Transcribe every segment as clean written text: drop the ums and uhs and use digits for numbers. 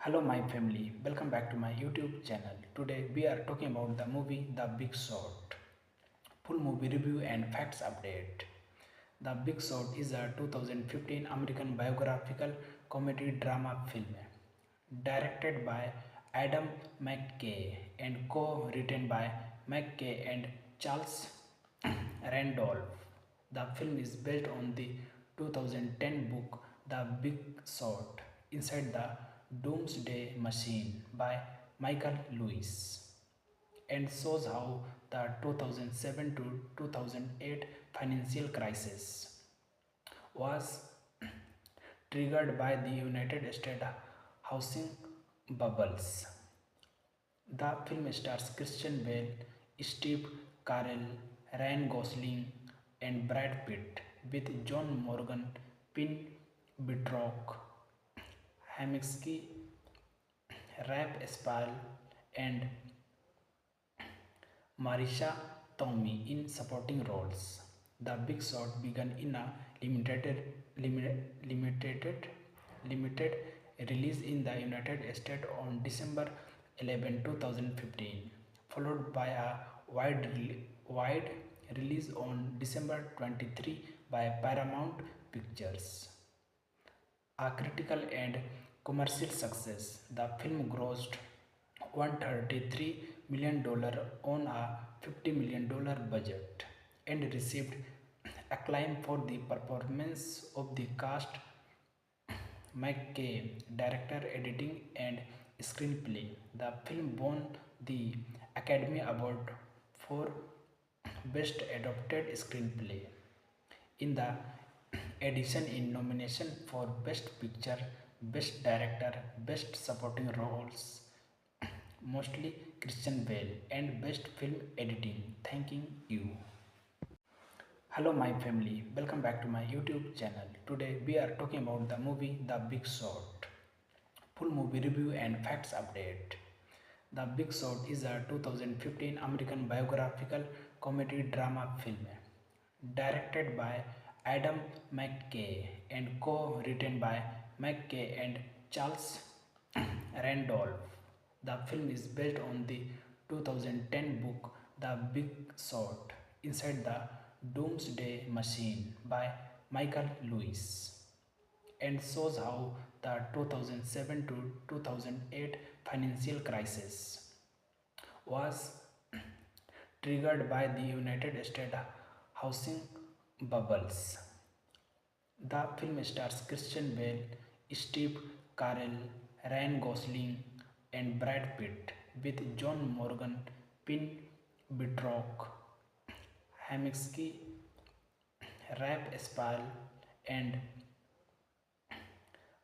Hello my family, welcome back to my YouTube channel. Today we are talking about the movie The Big Short. Full movie review and facts update. The Big Short is a 2015 American biographical comedy drama film directed by Adam McKay and co-written by McKay and Charles Randolph. The film is based on the 2010 book The Big Short Inside the Doomsday Machine by Michael Lewis and shows how the 2007 to 2008 financial crisis was triggered by the United States housing bubbles. The film stars Christian Bale, Steve Carell, Ryan Gosling, and Brad Pitt, with John Morgan, Pin Bitrock, Haminsky, Rap Spall, and Marisha Tomei in supporting roles. The Big Short began in a limited, limited release in the United States on December 11, 2015, followed by a wide release on December 23 by Paramount Pictures. A critical and commercial success, the film grossed $133 million on a $50 million budget and received acclaim for the performance of the cast, McKay, director, editing, and screenplay. The film won the Academy Award for Best Adapted Screenplay. In the addition in nomination for Best Picture, Best Director, Best Supporting Roles, mostly Christian Bale, and Best Film Editing. Thanking you. Hello my family, welcome back to my YouTube channel. Today we are talking about the movie The Big Short. Full movie review and facts update. The Big Short is a 2015 American biographical comedy drama film directed by Adam McKay and co-written by McKay and Charles Randolph. The film is based on the 2010 book The Big Short Inside the Doomsday Machine by Michael Lewis and shows how the 2007 to 2008 financial crisis was triggered by the United States housing bubbles. The film stars Christian Bale, Steve Carell, Ryan Gosling, and Brad Pitt, with John Morgan, Pin Bitrock, Haminsky, Rap Spall, and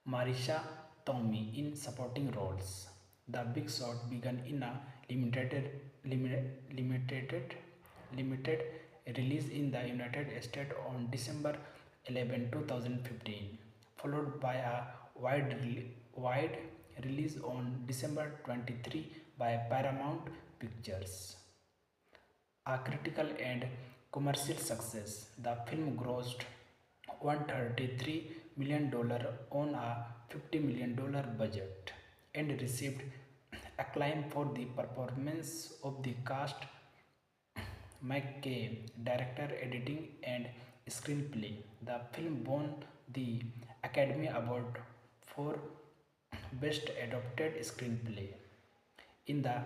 Marisha Tomei in supporting roles. The Big Short began in a limited release in the United States on December 11, 2015, followed by a wide release on December 23 by Paramount Pictures. A critical and commercial success, the film grossed $133 million on a $50 million budget and received acclaim for the performance of the cast, McKay, director, editing, and screenplay. The film won the Academy Award for Best Adapted Screenplay. In the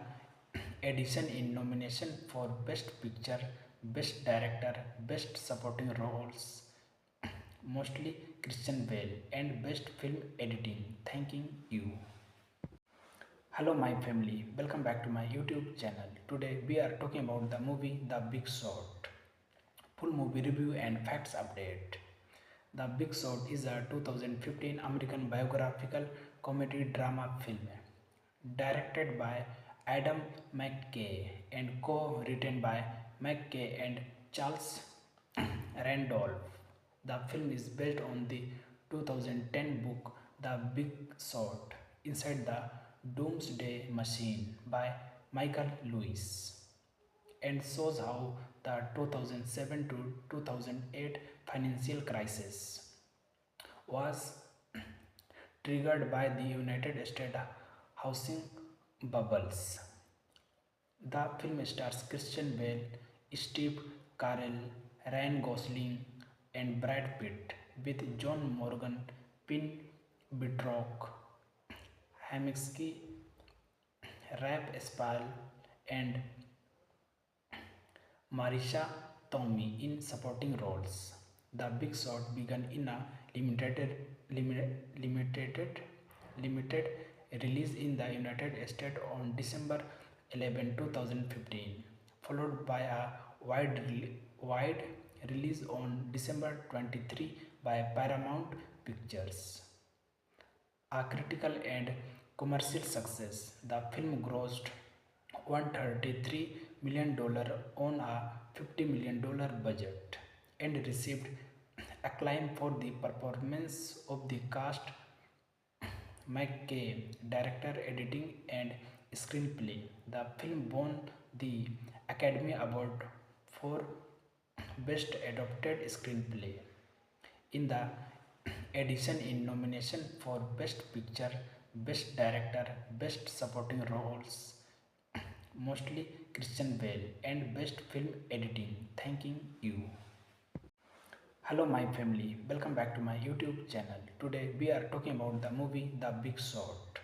addition in nomination for Best Picture, Best Director, Best Supporting Roles, mostly Christian Bale, and Best Film Editing. Thanking you. Hello my family, welcome back to my YouTube channel. Today we are talking about the movie The Big Short. Full movie review and facts update. The Big Short is a 2015 American biographical comedy drama film directed by Adam McKay and co-written by McKay and Charles Randolph. The film is based on the 2010 book The Big Short Inside the Doomsday Machine by Michael Lewis and shows how the 2007 to 2008 financial crisis was triggered by the United States Housing Bubbles. The film stars Christian Bale, Steve Carell, Ryan Gosling, and Brad Pitt, with John Morgan, Pin Bitrock, Haminsky, Rap Spall, and Marisha Tomei in supporting roles. The Big Short began in a limited, limited release in the United States on December 11, 2015, followed by a wide release on December 23 by Paramount Pictures. A critical and commercial success, the film grossed $133 million on a $50 million budget and received acclaim for the performance of the cast. McKay, director, editing, and screenplay. The film won the Academy Award for Best Adapted Screenplay. In the addition in nomination for Best Picture, Best Director, Best Supporting Roles, mostly Christian Bale, and Best Film Editing. Thanking you. Hello my family, welcome back to my YouTube channel. Today we are talking about the movie The Big Short.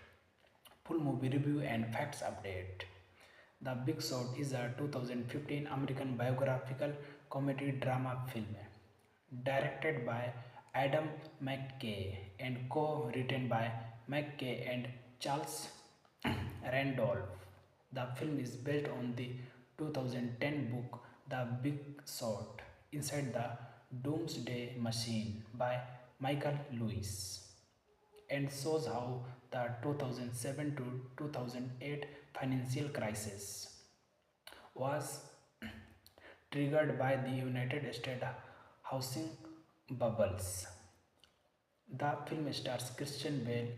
Full movie review and facts update. The Big Short is a 2015 American biographical comedy drama film directed by Adam McKay and co-written by McKay and Charles Randolph. The film is based on the 2010 book The Big Short Inside the Doomsday Machine by Michael Lewis and shows how the 2007 to 2008 financial crisis was triggered by the United States housing bubbles. The film stars Christian Bale,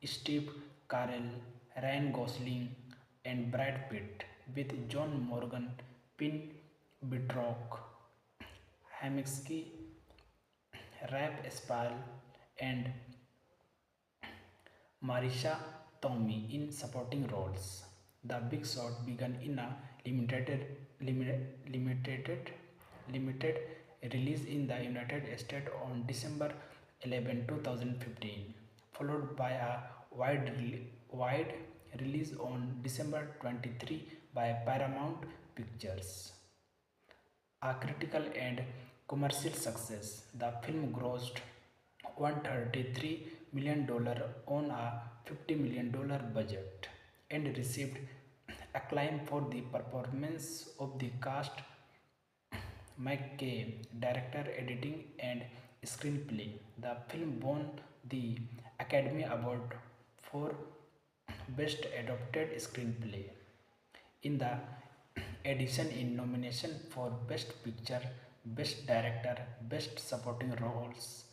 Steve Carell, Ryan Gosling, and Brad Pitt, with John Morgan, Pin Bitrock, Haminsky, Rap Spall, and Marisha Tomei in supporting roles. The Big Short began in a limited release in the United States on December 11, 2015, followed by a wide release on December 23 by Paramount Pictures. A critical and commercial success, the film grossed $133 million on a $50 million budget and received acclaim for the performance of the cast. McKay, director, editing, and screenplay. The film won the Academy Award for Best Adapted Screenplay. In the addition in nomination for Best Picture, Best Director, Best Supporting Roles,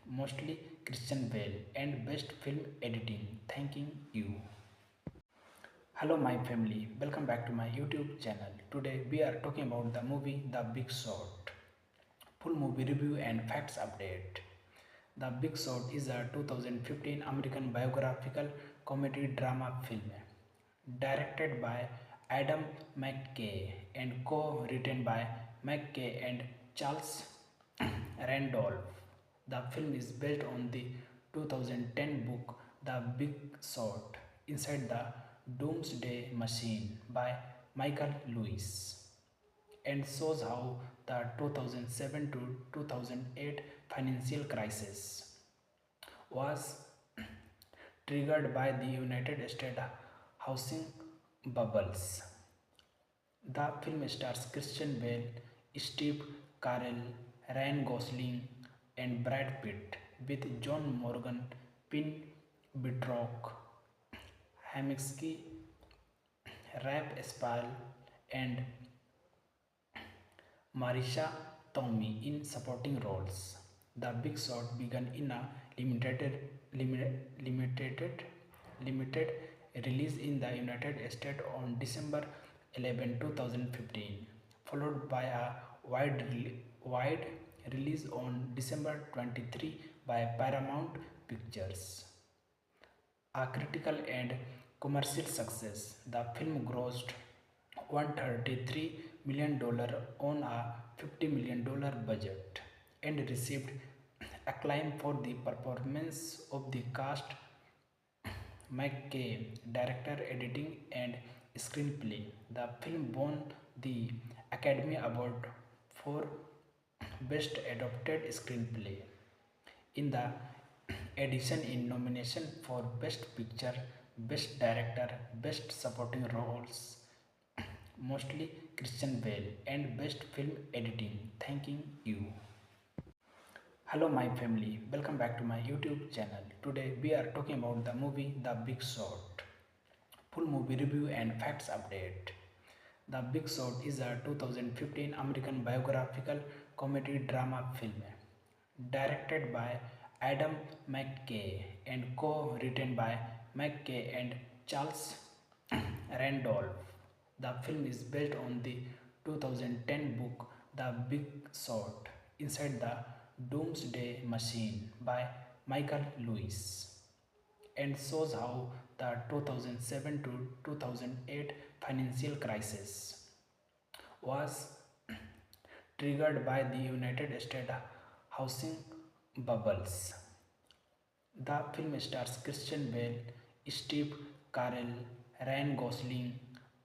mostly Christian Bale, and Best Film Editing. Thanking you. Hello my family, welcome back to my YouTube channel. Today we are talking about the movie The Big Short. Full movie review and facts update. The Big Short is a 2015 American biographical comedy drama film directed by Adam McKay and co-written by McKay and Charles Randolph. The film is based on the 2010 book The Big Short Inside the Doomsday Machine by Michael Lewis and shows how the 2007 to 2008 financial crisis was triggered by the United States housing bubbles. The film stars Christian Bale, Steve Carell, Ryan Gosling, and Brad Pitt, with John Morgan, Pin Bitrock, Haminsky, Rap Spall, and Marisha Tomei in supporting roles. The Big Short began in a limited release in the United States on December 11, 2015, followed by a wide release on December 23 by Paramount Pictures. A critical and commercial success, the film grossed $133 million on a $50 million budget and received acclaim for the performance of the cast, McKay, director, editing, and screenplay. The film won the Academy Award for Best Adapted Screenplay. In the addition in nomination for Best Picture, Best Director, Best Supporting Roles, mostly Christian Bale, and Best Film Editing. Thanking you. Hello my family, welcome back to my YouTube channel. Today we are talking about the movie The Big Short. Full movie review and facts update. The Big Short is a 2015 American biographical comedy drama film directed by Adam McKay and co-written by McKay and Charles Randolph. The film is based on the 2010 book The Big Short Inside the Doomsday Machine by Michael Lewis and shows how the 2007 to 2008 financial crisis was triggered by the United States housing bubbles. The film stars Christian Bale, Steve Carell, Ryan Gosling,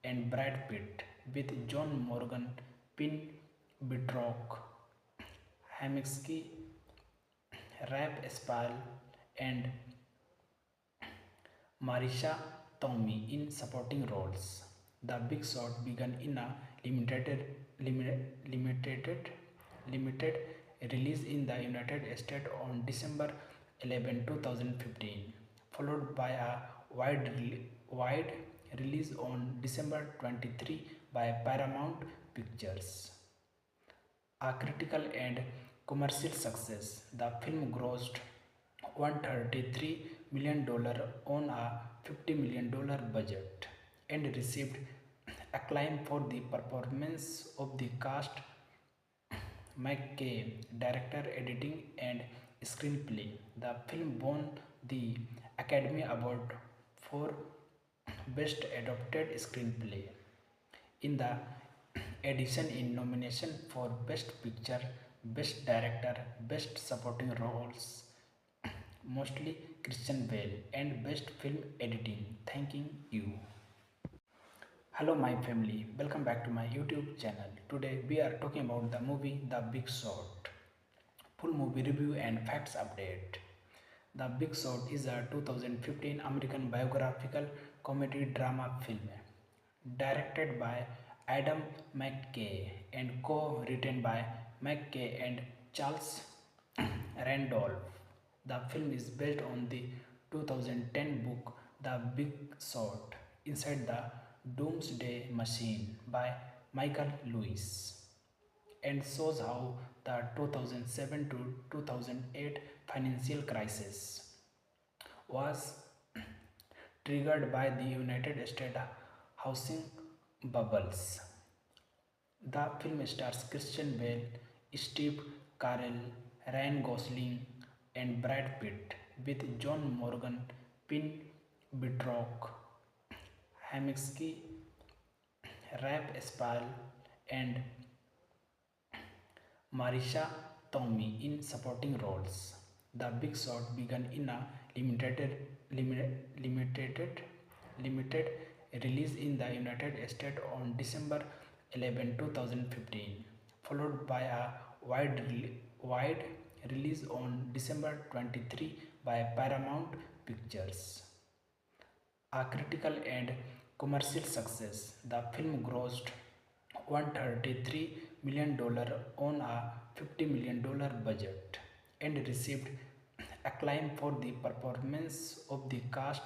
and Brad Pitt, with John Morgan, Pin Bitrock, Haminsky, Rap Spall, and Marisha Tomei in supporting roles. The Big Short began in a limited, limited release in the United States on December 11, 2015, followed by a wide release on December 23 by Paramount Pictures. A critical and commercial success, the film grossed $133 million on a $50 million budget and received acclaim for the performance of the cast, McKay, director, editing, and screenplay. The film won the Academy Award for Best Adapted Screenplay. In the addition in nomination for Best Picture, Best Director, Best Supporting Roles, mostly Christian Bale, and Best Film Editing. Thanking you. Hello my family, welcome back to my YouTube channel. Today we are talking about the movie The Big Short. Full movie review and facts update. The Big Short is a 2015 American biographical comedy drama film directed by Adam McKay and co-written by McKay and Charles Randolph. The film is based on the 2010 book The Big Short Inside the Doomsday Machine by Michael Lewis and shows how the 2007 to 2008 financial crisis was triggered by the United States housing bubbles. The film stars Christian Bale, Steve Carell, Ryan Gosling, and Brad Pitt, with John Morgan, Pin Bitrock, Haminsky, Rap Spall, and Marisha Tomei in supporting roles. The Big Short began in a limited release in the United States on December 11, 2015, followed by a wide release on December 23 by Paramount Pictures. A critical and commercial success, the film grossed $133 million on a $50 million budget and received acclaim for the performance of the cast,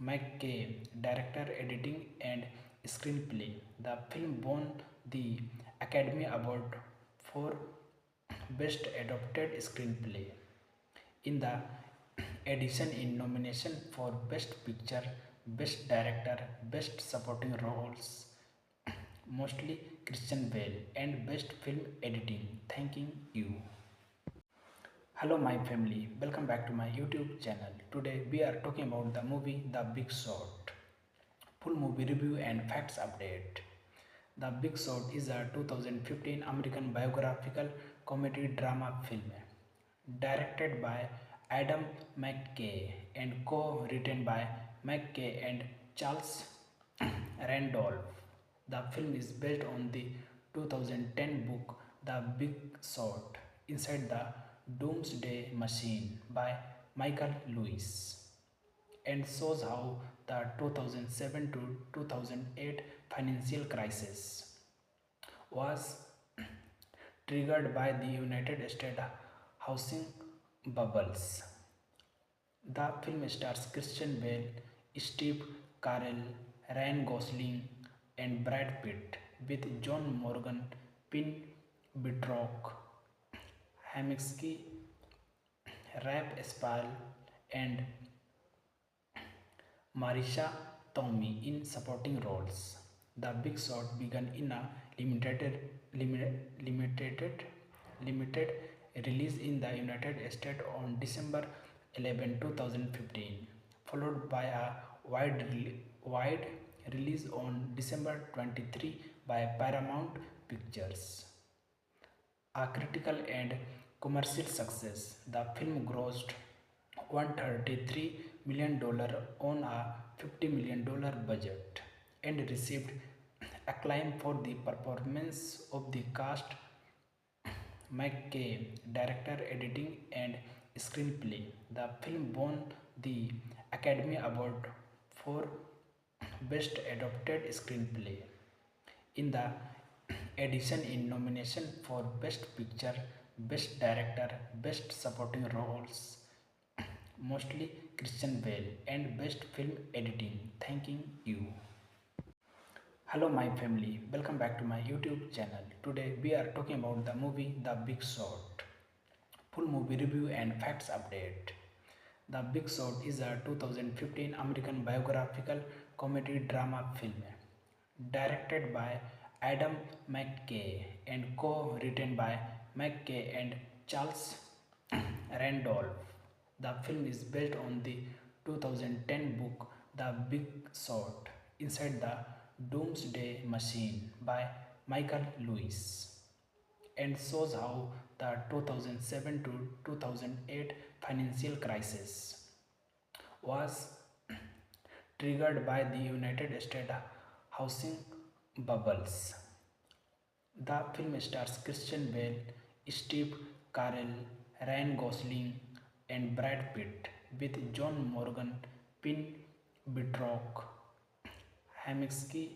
McKay, director, editing, and screenplay. The film won the Academy Award for Best Adapted Screenplay. In the addition in nomination for Best Picture, Best Director, Best Supporting Roles, mostly Christian Bale, and Best Film Editing. Thanking you. Hello, my family. Welcome back to my YouTube channel. Today, we are talking about the movie The Big Short. Full movie review and facts update. The Big Short is a 2015 American biographical comedy drama film directed by Adam McKay and co-written by McKay and Charles Randolph. The film is based on the 2010 book The Big Short Inside the Doomsday Machine by Michael Lewis and shows how the 2007 to 2008 financial crisis was triggered by the United States housing bubbles. The film stars Christian Bale, Steve Carell, Ryan Gosling, and Brad Pitt, with John Morgan, Pin Bitrock, Haminsky, Rap Spall, and Marisha Tomei in supporting roles. The Big Short began in a limited, limited release in the United States on December 11, 2015, followed by a wide release on December 23 by Paramount Pictures. A critical and commercial success, the film grossed $133 million on a $50 million budget and received acclaim for the performance of the cast, McKay, director, editing, and screenplay. The film won the Academy Award for Best Adapted Screenplay. In the addition in nomination for Best Picture, Best Director, Best Supporting Roles, mostly Christian Bale, and Best Film Editing. Thanking you. Hello, my family. Welcome back to my YouTube channel. Today, we are talking about the movie The Big Short. Full movie review and facts update. The Big Short is a 2015 American biographical comedy drama film directed by Adam McKay and co-written by McKay and Charles Randolph. The film is based on the 2010 book The Big Short Inside the Doomsday Machine by Michael Lewis and shows how the 2007 to 2008 financial crisis was triggered by the United States housing bubbles. The film stars Christian Bale, Steve Carell, Ryan Gosling, and Brad Pitt, with John Morgan, Pin Bitrock, Haminsky,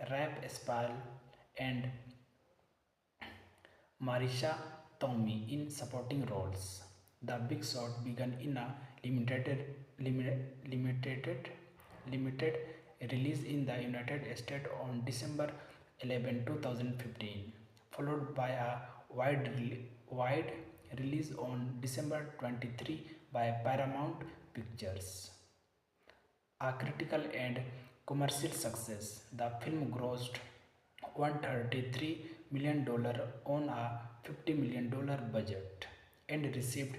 Rap Spall, and Marisha Tomei in supporting roles. The Big Short began in a limited release in the United States on December 11, 2015, followed by a wide release on December 23 by Paramount Pictures. A critical and commercial success, the film grossed $133 million on a $50 million budget and received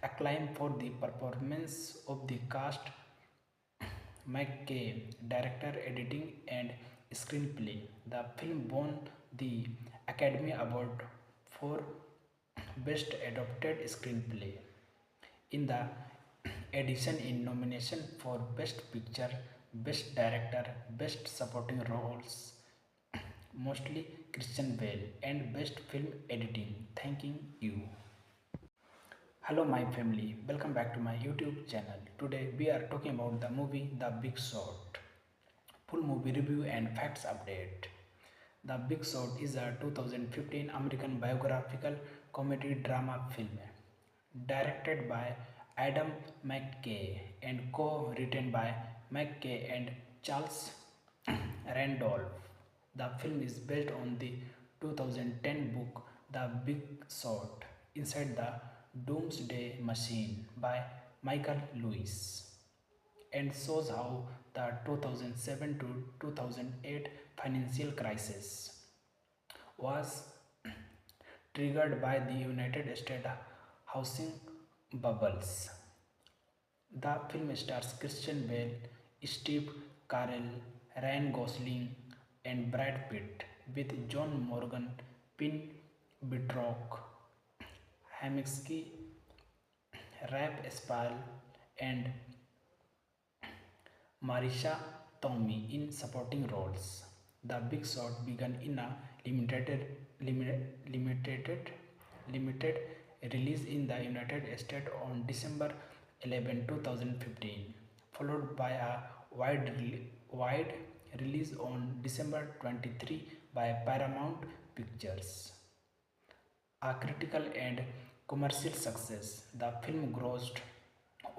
acclaim for the performance of the cast, McKay, director, editing, and screenplay. The film won the Academy Award for Best Adapted Screenplay. In the addition in nomination for Best Picture, Best Director, Best Supporting Roles, mostly Christian Bale, and Best Film Editing. Thanking you. Hello, my family. Welcome back to my YouTube channel. Today, we are talking about the movie The Big Short. Full movie review and facts update. The Big Short is a 2015 American biographical comedy drama film directed by Adam McKay and co-written by McKay and Charles Randolph. The film is based on the 2010 book The Big Short Inside the Doomsday Machine by Michael Lewis and shows how the 2007 to 2008 financial crisis was triggered by the United States Housing Bubbles. The film stars Christian Bale, Steve Carell, Ryan Gosling, and Brad Pitt, with John Morgan, Pin Bitrock, Haminsky, Rap Spall, and Marisha Tomei in supporting roles. The Big Short began in a limited, limited release in the United States on December 11, 2015, followed by a wide release on December 23 by Paramount Pictures. A critical and commercial success, the film grossed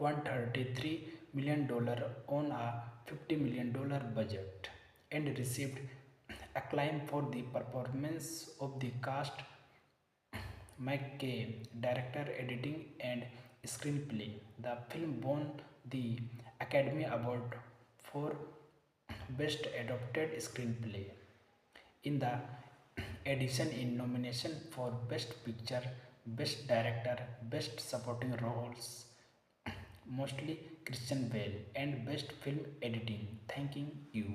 $133 million on a $50 million budget and received acclaim for the performance of the cast. McKay, director, editing, and screenplay. The film won the Academy Award for Best Adapted Screenplay. In the addition in nomination for Best Picture, Best Director, Best Supporting Roles, mostly Christian Bale, and Best Film Editing. Thanking you.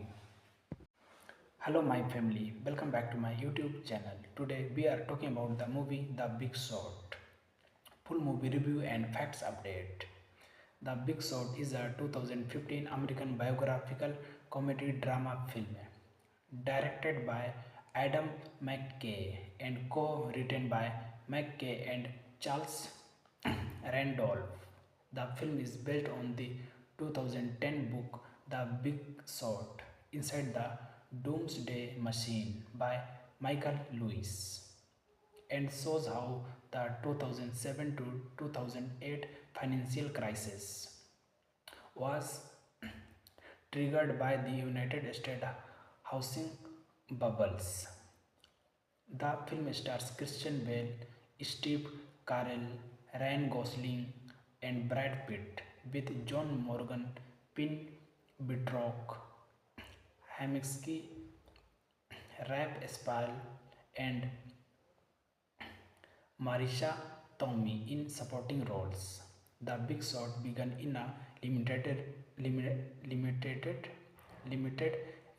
Hello my family, welcome back to my YouTube channel. Today we are talking about the movie The Big Short. Full movie review and facts update. The Big Short is a 2015 American biographical comedy drama film directed by Adam McKay and co-written by McKay and Charles Randolph. The film is based on the 2010 book The Big Short Inside the Doomsday Machine by Michael Lewis and shows how the 2007 to 2008 financial crisis was triggered by the United States housing bubbles. The film stars Christian Bale, Steve Carell, Ryan Gosling, and Brad Pitt, with John Morgan, Pin Bitrock, Haminsky, Rap Spall, and Marisha Tomei in supporting roles. The Big Short began in a limited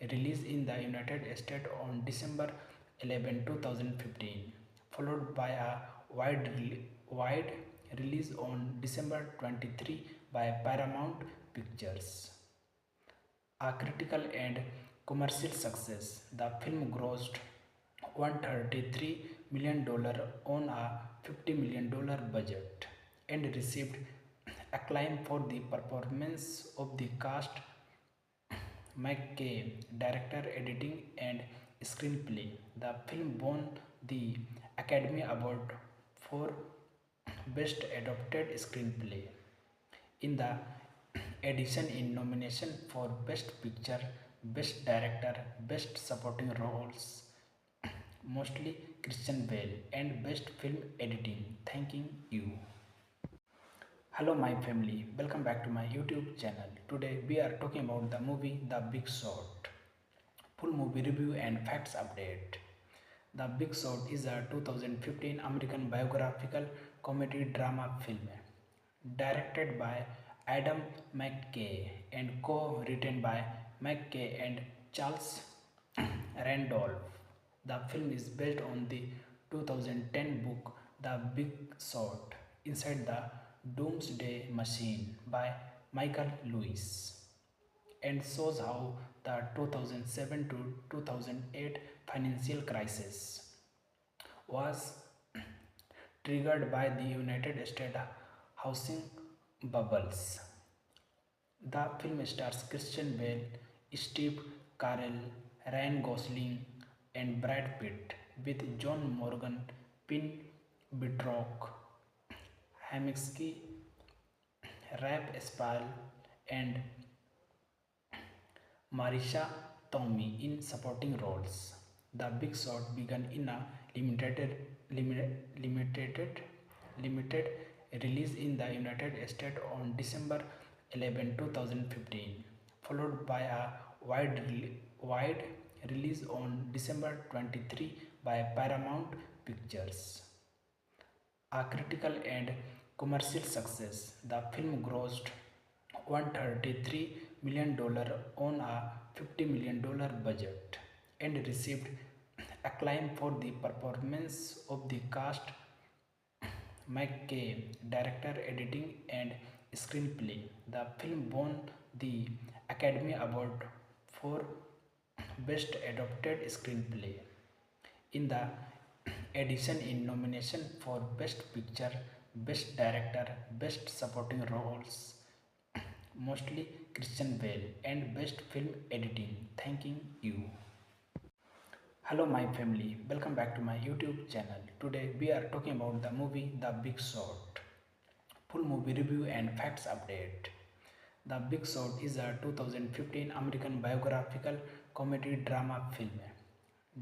release in the United States on December 11, 2015, followed by a wide release on December 23 by Paramount Pictures. A critical and commercial success, the film grossed $133 million on a $50 million budget and received acclaim for the performance of the cast. McKay, director, editing, and screenplay. The film won the Academy Award for Best Adapted Screenplay. In the addition in nomination for Best Picture, Best Director, Best Supporting Roles, mostly Christian Bale, and Best Film Editing. Thanking you. Hello my family, welcome back to my YouTube channel. Today we are talking about the movie The Big Short. Full movie review and facts update. The Big Short is a 2015 American biographical comedy drama film directed by Adam McKay and co-written by McKay and Charles Randolph. The film is based on the 2010 book The Big Short Inside the Doomsday Machine by Michael Lewis and shows how the 2007 to 2008 financial crisis was triggered by the United States housing bubbles. The film stars Christian Bale, Steve Carell, Ryan Gosling, and Brad Pitt, with John Morgan, Pin Bitrock, Haminsky, Rap Spall, and Marisha Tomei in supporting roles. The Big Short began in a limited release in the United States on December 11, 2015, followed by a wide release on December 23 by Paramount Pictures. A critical and commercial success, the film grossed $133 million on a $50 million budget and received acclaim for the performance of the cast, McKay, director, editing, and screenplay. The film won the Academy Award for Best Adapted Screenplay. In the addition in nomination for Best Picture, Best Director, Best Supporting Roles, mostly Christian Bale, and Best Film Editing. Thanking you. Hello my family, welcome back to my YouTube channel. Today we are talking about the movie The Big Short. Full movie review and facts update. The Big Short is a 2015 American biographical comedy drama film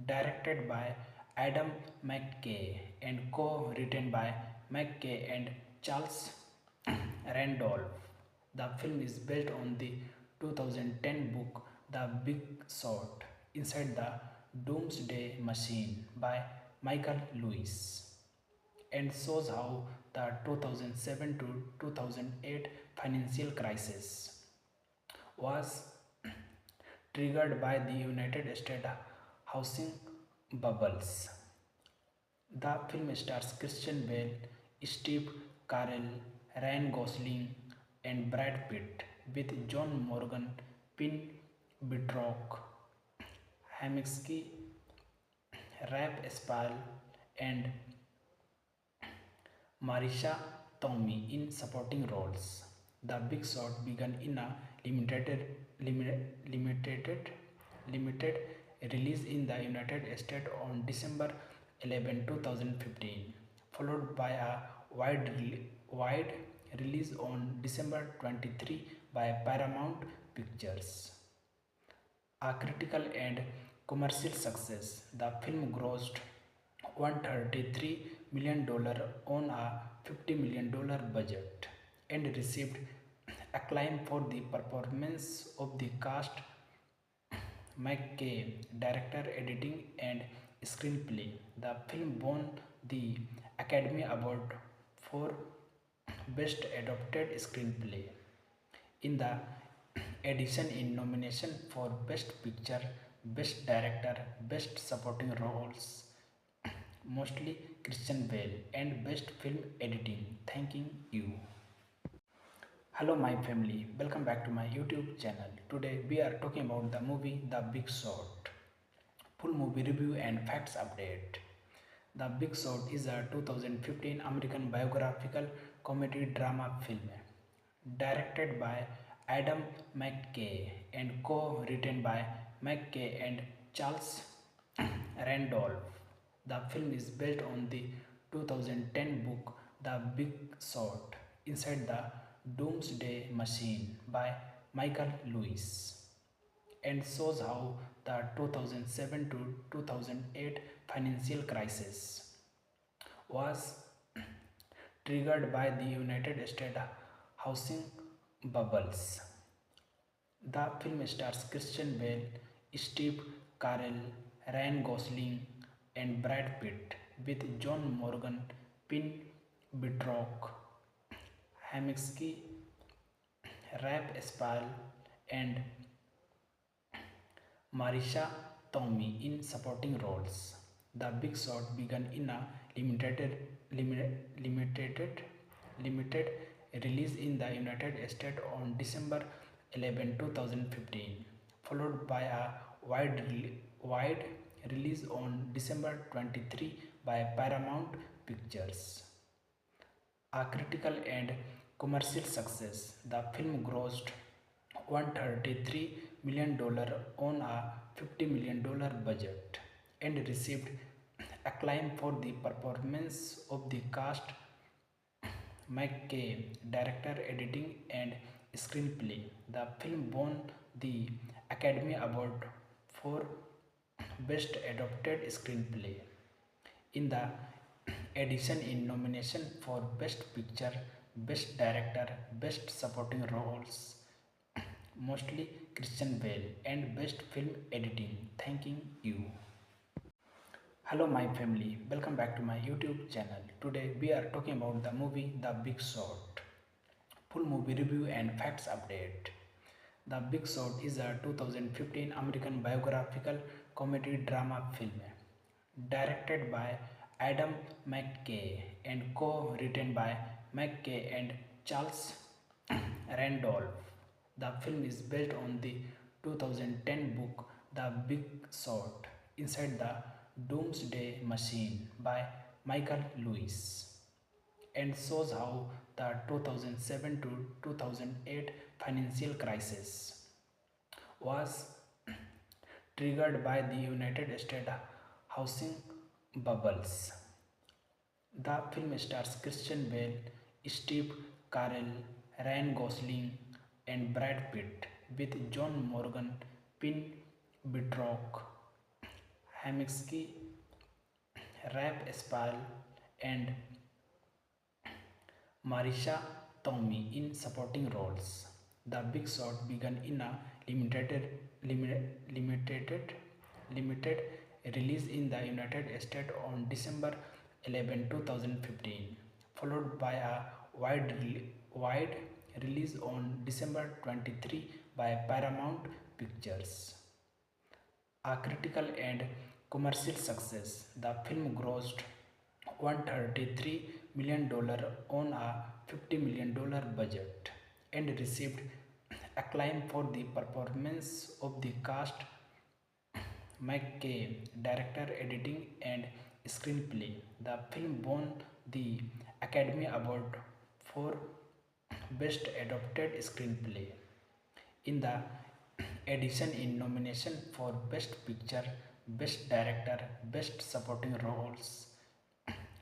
directed by Adam McKay and co-written by McKay and Charles Randolph. The film is based on the 2010 book The Big Short Inside the Doomsday Machine by Michael Lewis and shows how the 2007 to 2008 financial crisis was triggered by the United States housing bubbles. The film stars Christian Bale, Steve Carell, Ryan Gosling, and Brad Pitt, with John Morgan, Pin Bitrock, Haminsky, Rap Spall, and Marisha Tomei in supporting roles. The Big Short began in a limited, limited release in the United States on December 11, 2015, followed by a wide release on December 23 by Paramount Pictures. A critical and commercial success, the film grossed $133 million on a $50 million budget and received acclaim for the performance of the cast, McKay, director, editing, and screenplay. The film won the Academy Award for Best Adapted Screenplay. In the addition in nomination for Best Picture, Best Director, Best Supporting Roles, mostly Christian Bale, and Best Film Editing. Thanking you. Hello my family, welcome back to my YouTube channel. Today we are talking about the movie The Big Short. Full movie review and facts update. The Big Short is a 2015 American biographical comedy drama film directed by Adam McKay and co-written by McKay and Charles Randolph. The film is based on the 2010 book The Big Short Inside the Doomsday Machine by Michael Lewis and shows how the 2007 to 2008 financial crisis was triggered by the United States housing bubbles. The film stars Christian Bale, Steve Carell, Ryan Gosling, and Brad Pitt, with John Morgan, Pin Bitrock, Haminsky, Rap Spall, and Marisha Tomei in supporting roles. The Big Short began in a limited release in the United States on December 11, 2015, followed by a wide release on December 23 by Paramount Pictures. A critical and commercial success, the film grossed $133 million on a $50 million budget and received acclaim for the performance of the cast, McKay, director, editing, and screenplay. The film won the Academy Award for Best Adapted Screenplay. In the addition in nomination for Best Picture, Best Director, Best Supporting Roles, mostly Christian Bale, and Best Film Editing. Thanking you. Hello, my family. Welcome back to my YouTube channel. Today we are talking about the movie The Big Short. Full movie review and facts update. The Big Short is a 2015 American biographical comedy drama film directed by Adam McKay and co-written by McKay and Charles Randolph. The film is based on the 2010 book The Big Short Inside the Doomsday Machine by Michael Lewis and shows how the 2007 to 2008 financial crisis was triggered by the United States housing bubbles. The film stars Christian Bale, Steve Carell, Ryan Gosling, and Brad Pitt, with John Morgan, Pin Bitrock, Haminsky, Rap Spall, and Marisha Tomei in supporting roles. The Big Short began in a limited, limited release in the United States on December 11, 2015, followed by a wide release on December 23 by Paramount Pictures. A critical and commercial success, the film grossed $133 million on a $50 million budget and received acclaim for the performance of the cast, McKay, director, editing, and screenplay. The film won the Academy Award for Best Adapted Screenplay. In the addition in nomination for Best Picture, Best Director, Best Supporting Roles,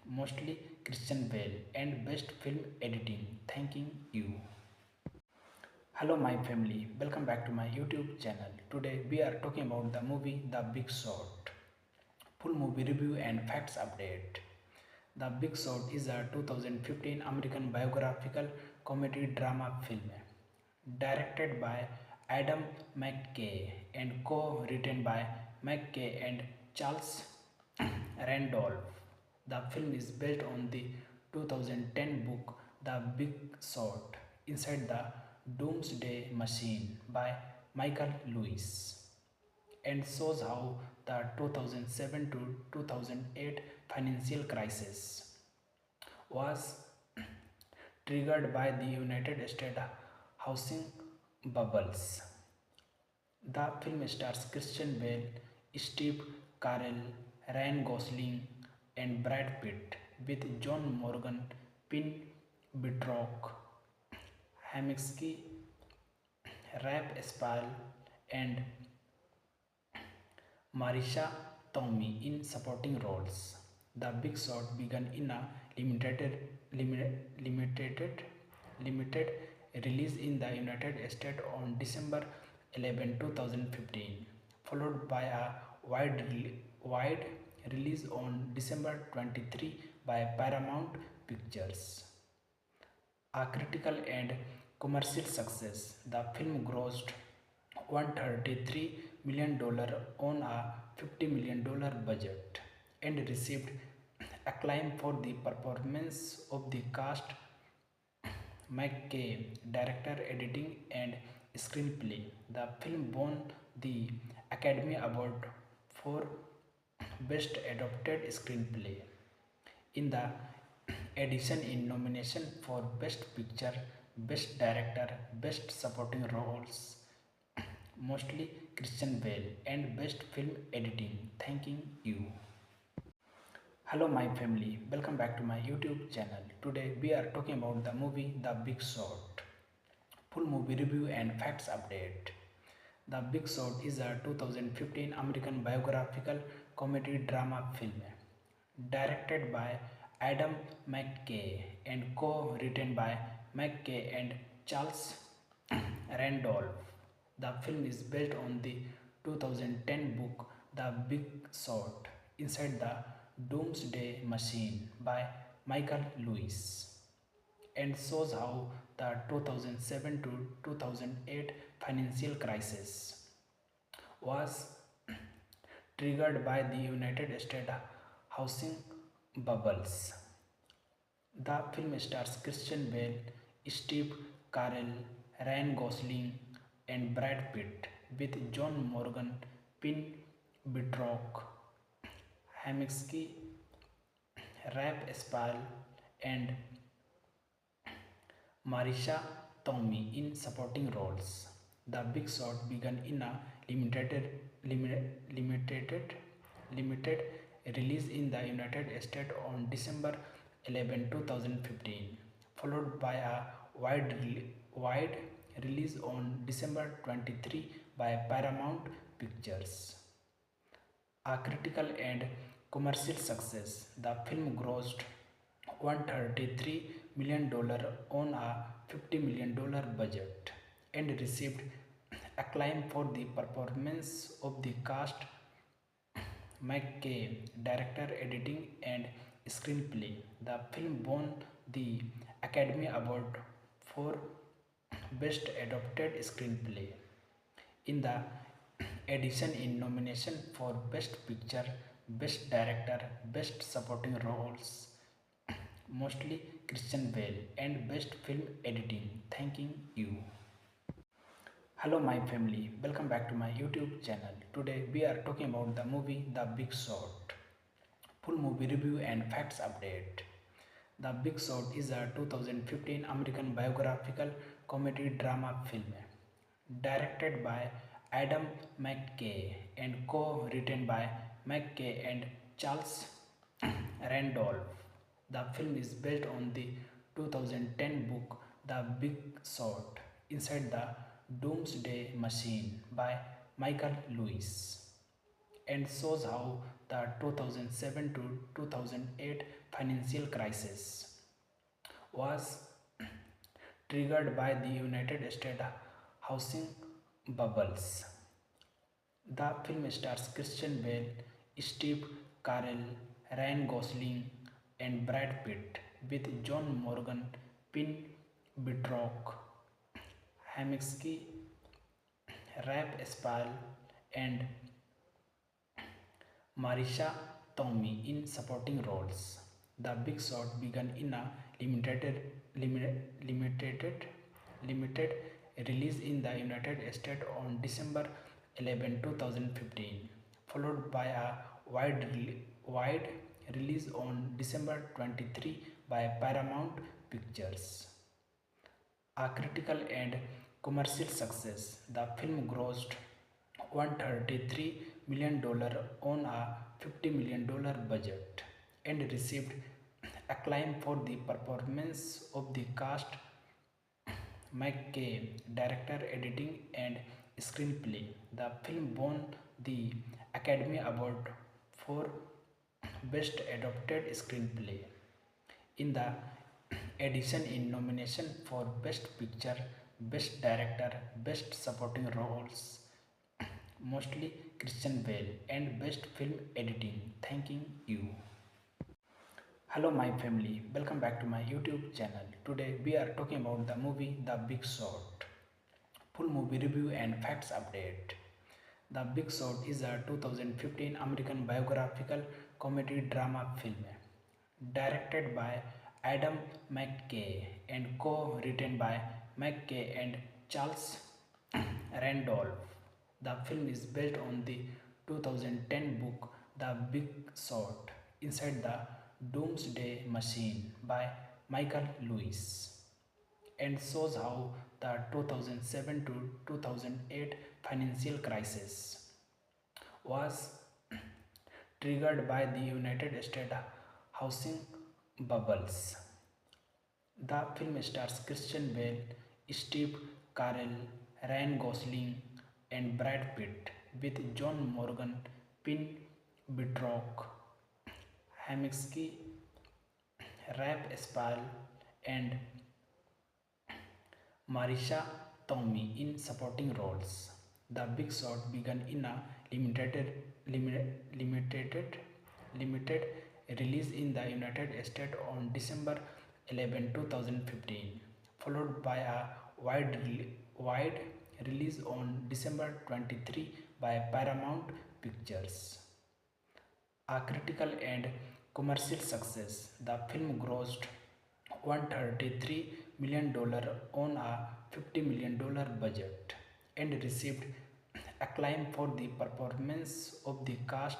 mostly Christian Bale, and Best Film Editing. Thanking you. Hello, my family. Welcome back to my YouTube channel. Today we are talking about the movie The Big Short. Full movie review and facts update. The Big Short is a 2015 American biographical comedy drama film directed by Adam McKay and co-written by McKay and Charles Randolph. The film is based on the 2010 book The Big Short Inside the Doomsday Machine by Michael Lewis and shows how the 2007 to 2008 financial crisis was triggered by the United States housing bubbles. The film stars Christian Bale, Steve Carell, Ryan Gosling, and Brad Pitt, with John Morgan, Pin Bitrock, Haminsky, Rap Spall, and Marisha Tomei in supporting roles. The Big Short began in a limited release in the United States on December 11, 2015, followed by a wide release on December 23 by Paramount Pictures. A critical and commercial success, the film grossed $133 million on a $50 million budget and received acclaim for the performance of the cast, McKay, director, editing, and screenplay. The film won the Academy Award for Best Adapted Screenplay. In the addition in nomination for Best Picture, Best Director, Best Supporting Roles, mostly Christian Bale, and Best Film Editing. Thanking you. Hello, my family. Welcome back to my YouTube channel. Today we are talking about the movie The Big Short. Full movie review and facts update. The Big Short is a 2015 American biographical comedy drama film directed by Adam McKay and co-written by McKay and Charles Randolph. The film is based on the 2010 book The Big Short Inside the Doomsday Machine by Michael Lewis and shows how the 2007 to 2008 financial crisis was triggered by the United States Housing Bubbles. The film stars Christian Bale, Steve Carell, Ryan Gosling, and Brad Pitt, with John Morgan, Pin Bidrock, Haminsky, Rap Spall, and Marisha Tomei in supporting roles. The Big Short began in a limited, limited release in the United States on December 11, 2015, followed by a wide release on December 23 by Paramount Pictures. A critical and commercial success, the film grossed $133 million on a $50 million budget and received acclaim for the performance of the cast. McKay, director, editing, and screenplay. The film won the Academy Award for Best Adapted Screenplay. In the addition in nomination for Best Picture, Best Director, Best Supporting Roles, mostly Christian Bale, and Best Film Editing. Thanking you. Hello my family, welcome back to my YouTube channel. Today we are talking about the movie The Big Short. Full movie review and facts update. The Big Short is a 2015 American biographical comedy drama film directed by Adam McKay and co-written by McKay and Charles Randolph. The film is based on the 2010 book The Big Short Inside the Doomsday Machine by Michael Lewis and shows how the 2007 to 2008 financial crisis was triggered by the United States housing bubbles. The film stars Christian Bale, Steve Carell, Ryan Gosling, and Brad Pitt, with John Morgan, Pin Bidrock, Haminsky, Rap Spall, and Marisha Tomei in supporting roles. The Big Short began in a limited release in the United States on December 11, 2015, followed by a wide release on December 23 by Paramount Pictures. A critical and commercial success, the film grossed $133 million on a $50 million budget and received acclaim for the performance of the cast. McKay, director, editing, and screenplay. The film won the Academy Award for Best Adapted Screenplay. In the addition in nomination for Best Picture, Best Director, Best Supporting Roles, mostly Christian Bale, and Best Film Editing. Thanking you. Hello my family, welcome back to my YouTube channel. Today we are talking about the movie The Big Short. Full movie review and facts update. The Big Short is a 2015 American biographical comedy drama film directed by Adam McKay and co-written by McKay and Charles Randolph. The film is based on the 2010 book The Big Short Inside the Doomsday Machine by Michael Lewis and shows how the 2007 to 2008 financial crisis was triggered by the United States housing bubbles. The film stars Christian Bale, Steve Carell, Ryan Gosling, and Brad Pitt, with John Morgan, Pin Bidrock, Haminsky, Rap Spall, and Marisha Tomei in supporting roles. The Big Short began in a limited release in the United States on December 11, 2015, followed by a wide release on December 23 by Paramount Pictures. A critical and commercial success, the film grossed $133 million on a $50 million budget and received acclaim for the performance of the cast,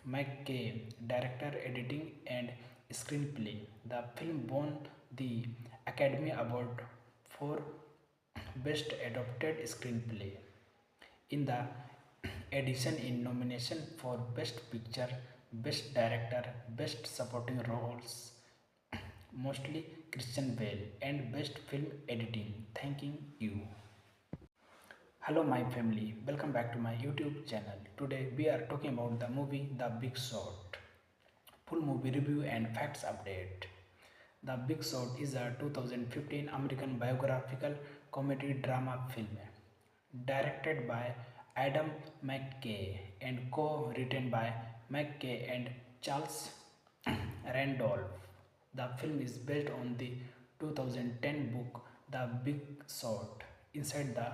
McKay, director, editing, and screenplay. The film won the Academy Award for Best Adapted Screenplay. In the addition in nomination for Best Picture, Best Director, Best Supporting Roles, mostly Christian Bale, and Best Film Editing. Thanking you. Hello my family, welcome back to my YouTube channel. Today we are talking about the movie The Big Short. Full movie review and facts update. The Big Short is a 2015 American biographical comedy drama film directed by Adam McKay and co-written by McKay and Charles Randolph. The film is based on the 2010 book The Big Short Inside the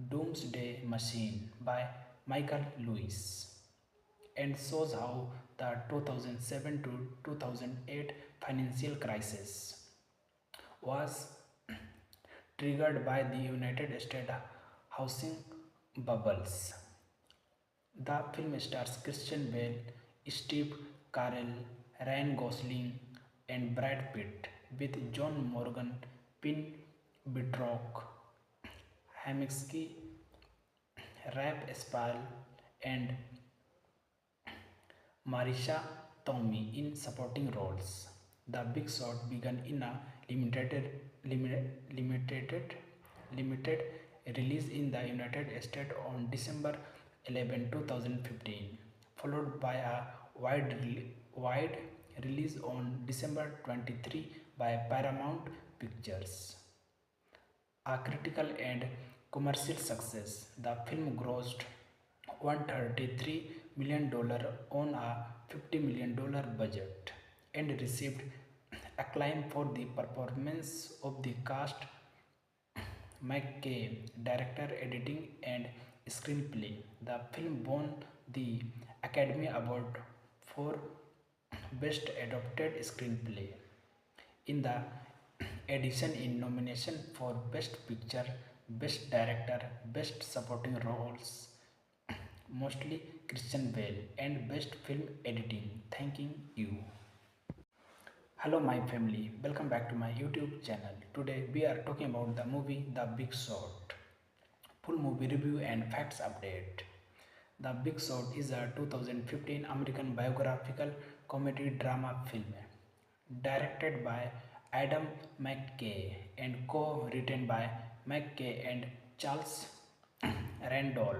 Doomsday Machine by Michael Lewis and shows how the 2007 to 2008 financial crisis was triggered by the United States housing bubbles. The film stars Christian Bale, Steve Carell, Ryan Gosling, and Brad Pitt, with John Morgan, Pin Bitrock, Haminsky, Rap Spall, and Marisha Tomei in supporting roles. The Big Short began in a limited, limited release in the United States on December 11, 2015, followed by a wide release on December 23 by Paramount Pictures. A critical and commercial success, the film grossed $133 million on a $50 million budget and received acclaim for the performance of the cast, McKay, director, editing, and screenplay. The film won the Academy Award for Best Adapted Screenplay. In the addition in nomination for Best Picture, Best Director, Best Supporting Roles, mostly Christian Bale, and Best Film Editing. Thanking you. Hello my family, welcome back to my YouTube channel. Today we are talking about the movie The Big Short. Full movie review and facts update. The Big Short is a 2015 American biographical comedy drama film directed by Adam McKay and co-written by McKay and Charles Randolph.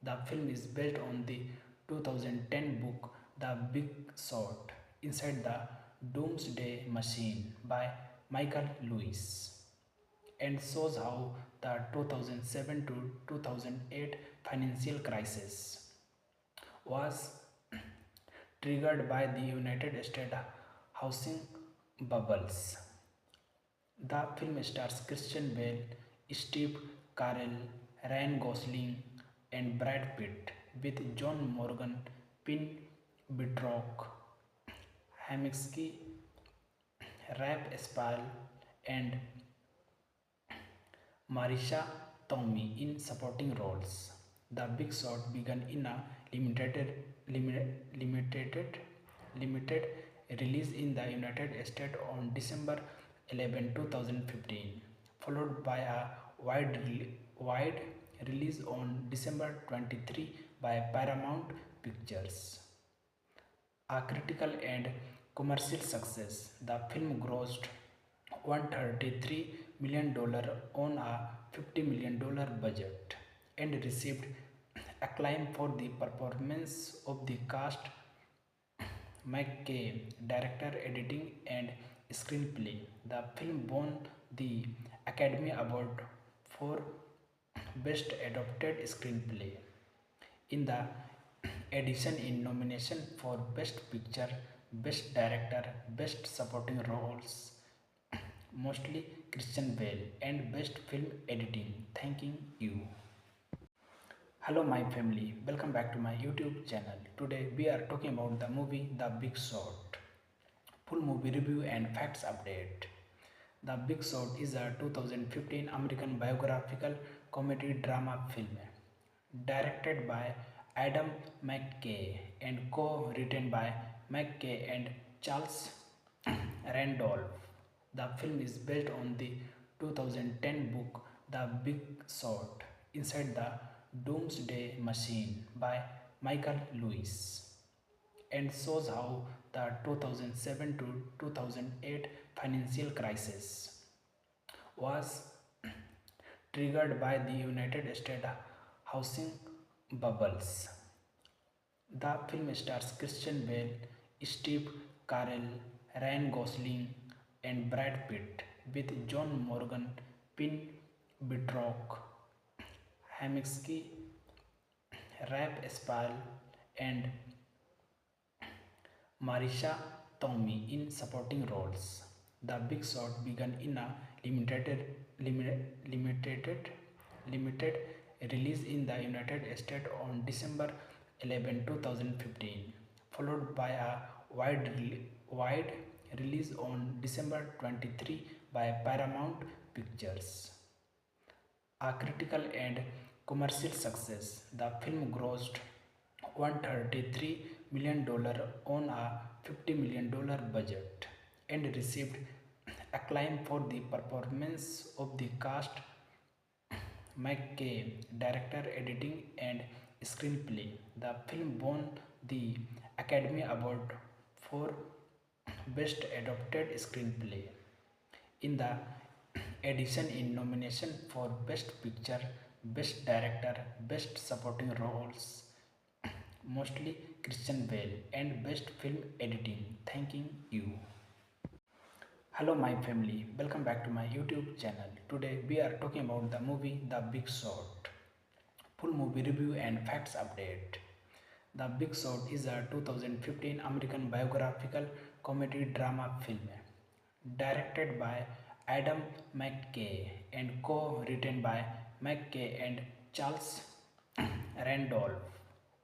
The film is based on the 2010 book The Big Short Inside the Doomsday Machine by Michael Lewis and shows how the 2007 to 2008 financial crisis was triggered by the United States housing bubbles. The film stars Christian Bale, Steve Carell, Ryan Gosling, and Brad Pitt, with John Morgan, Pin Bitrock, Haminsky, Rap Spall, and Marisha Tomei in supporting roles. The Big Short began in a limited release in the United States on December 11, 2015, followed by a wide release on December 23 by Paramount Pictures. A critical and commercial success, the film grossed $133 million on a $50 million budget and received acclaim for the performance of the cast, McKay, director, editing, and screenplay. The film won the Academy Award for Best Adapted Screenplay. In the addition in nomination for Best Picture, Best Director, Best Supporting Roles, mostly Christian Bale, and Best Film Editing. Thanking you. Hello, my family. Welcome back to my YouTube channel. Today we are talking about the movie The Big Short. Full movie review and facts update. The Big Short is a 2015 American biographical comedy drama film directed by Adam McKay and co-written by McKay and Charles Randolph. The film is based on the 2010 book The Big Short Inside the Doomsday Machine by Michael Lewis and shows how the 2007 to 2008 financial crisis was triggered by the United States housing bubbles. The film stars Christian Bale, Steve Carell, Ryan Gosling, and Brad Pitt, with John Morgan, Pin Bitrock, Haminsky, Rap Spall, and Marisha Tomei in supporting roles. The Big Short began in a limited, limited release in the United States on December 11, 2015, followed by a wide release on December 23 by Paramount Pictures. A critical and commercial success, the film grossed $133 million on a $50 million budget and received acclaim for the performance of the cast, McKay, director, editing, and screenplay. The film won the Academy Award for Best Adapted Screenplay. In the addition in nomination for Best Picture, Best Director, Best Supporting Roles, mostly Christian Bale, and Best Film Editing. Thanking you. Hello, my family. Welcome back to my YouTube channel. Today we are talking about the movie The Big Short. Full movie review and facts update. The Big Short is a 2015 American biographical comedy drama film directed by Adam McKay and co-written by McKay and Charles Randolph.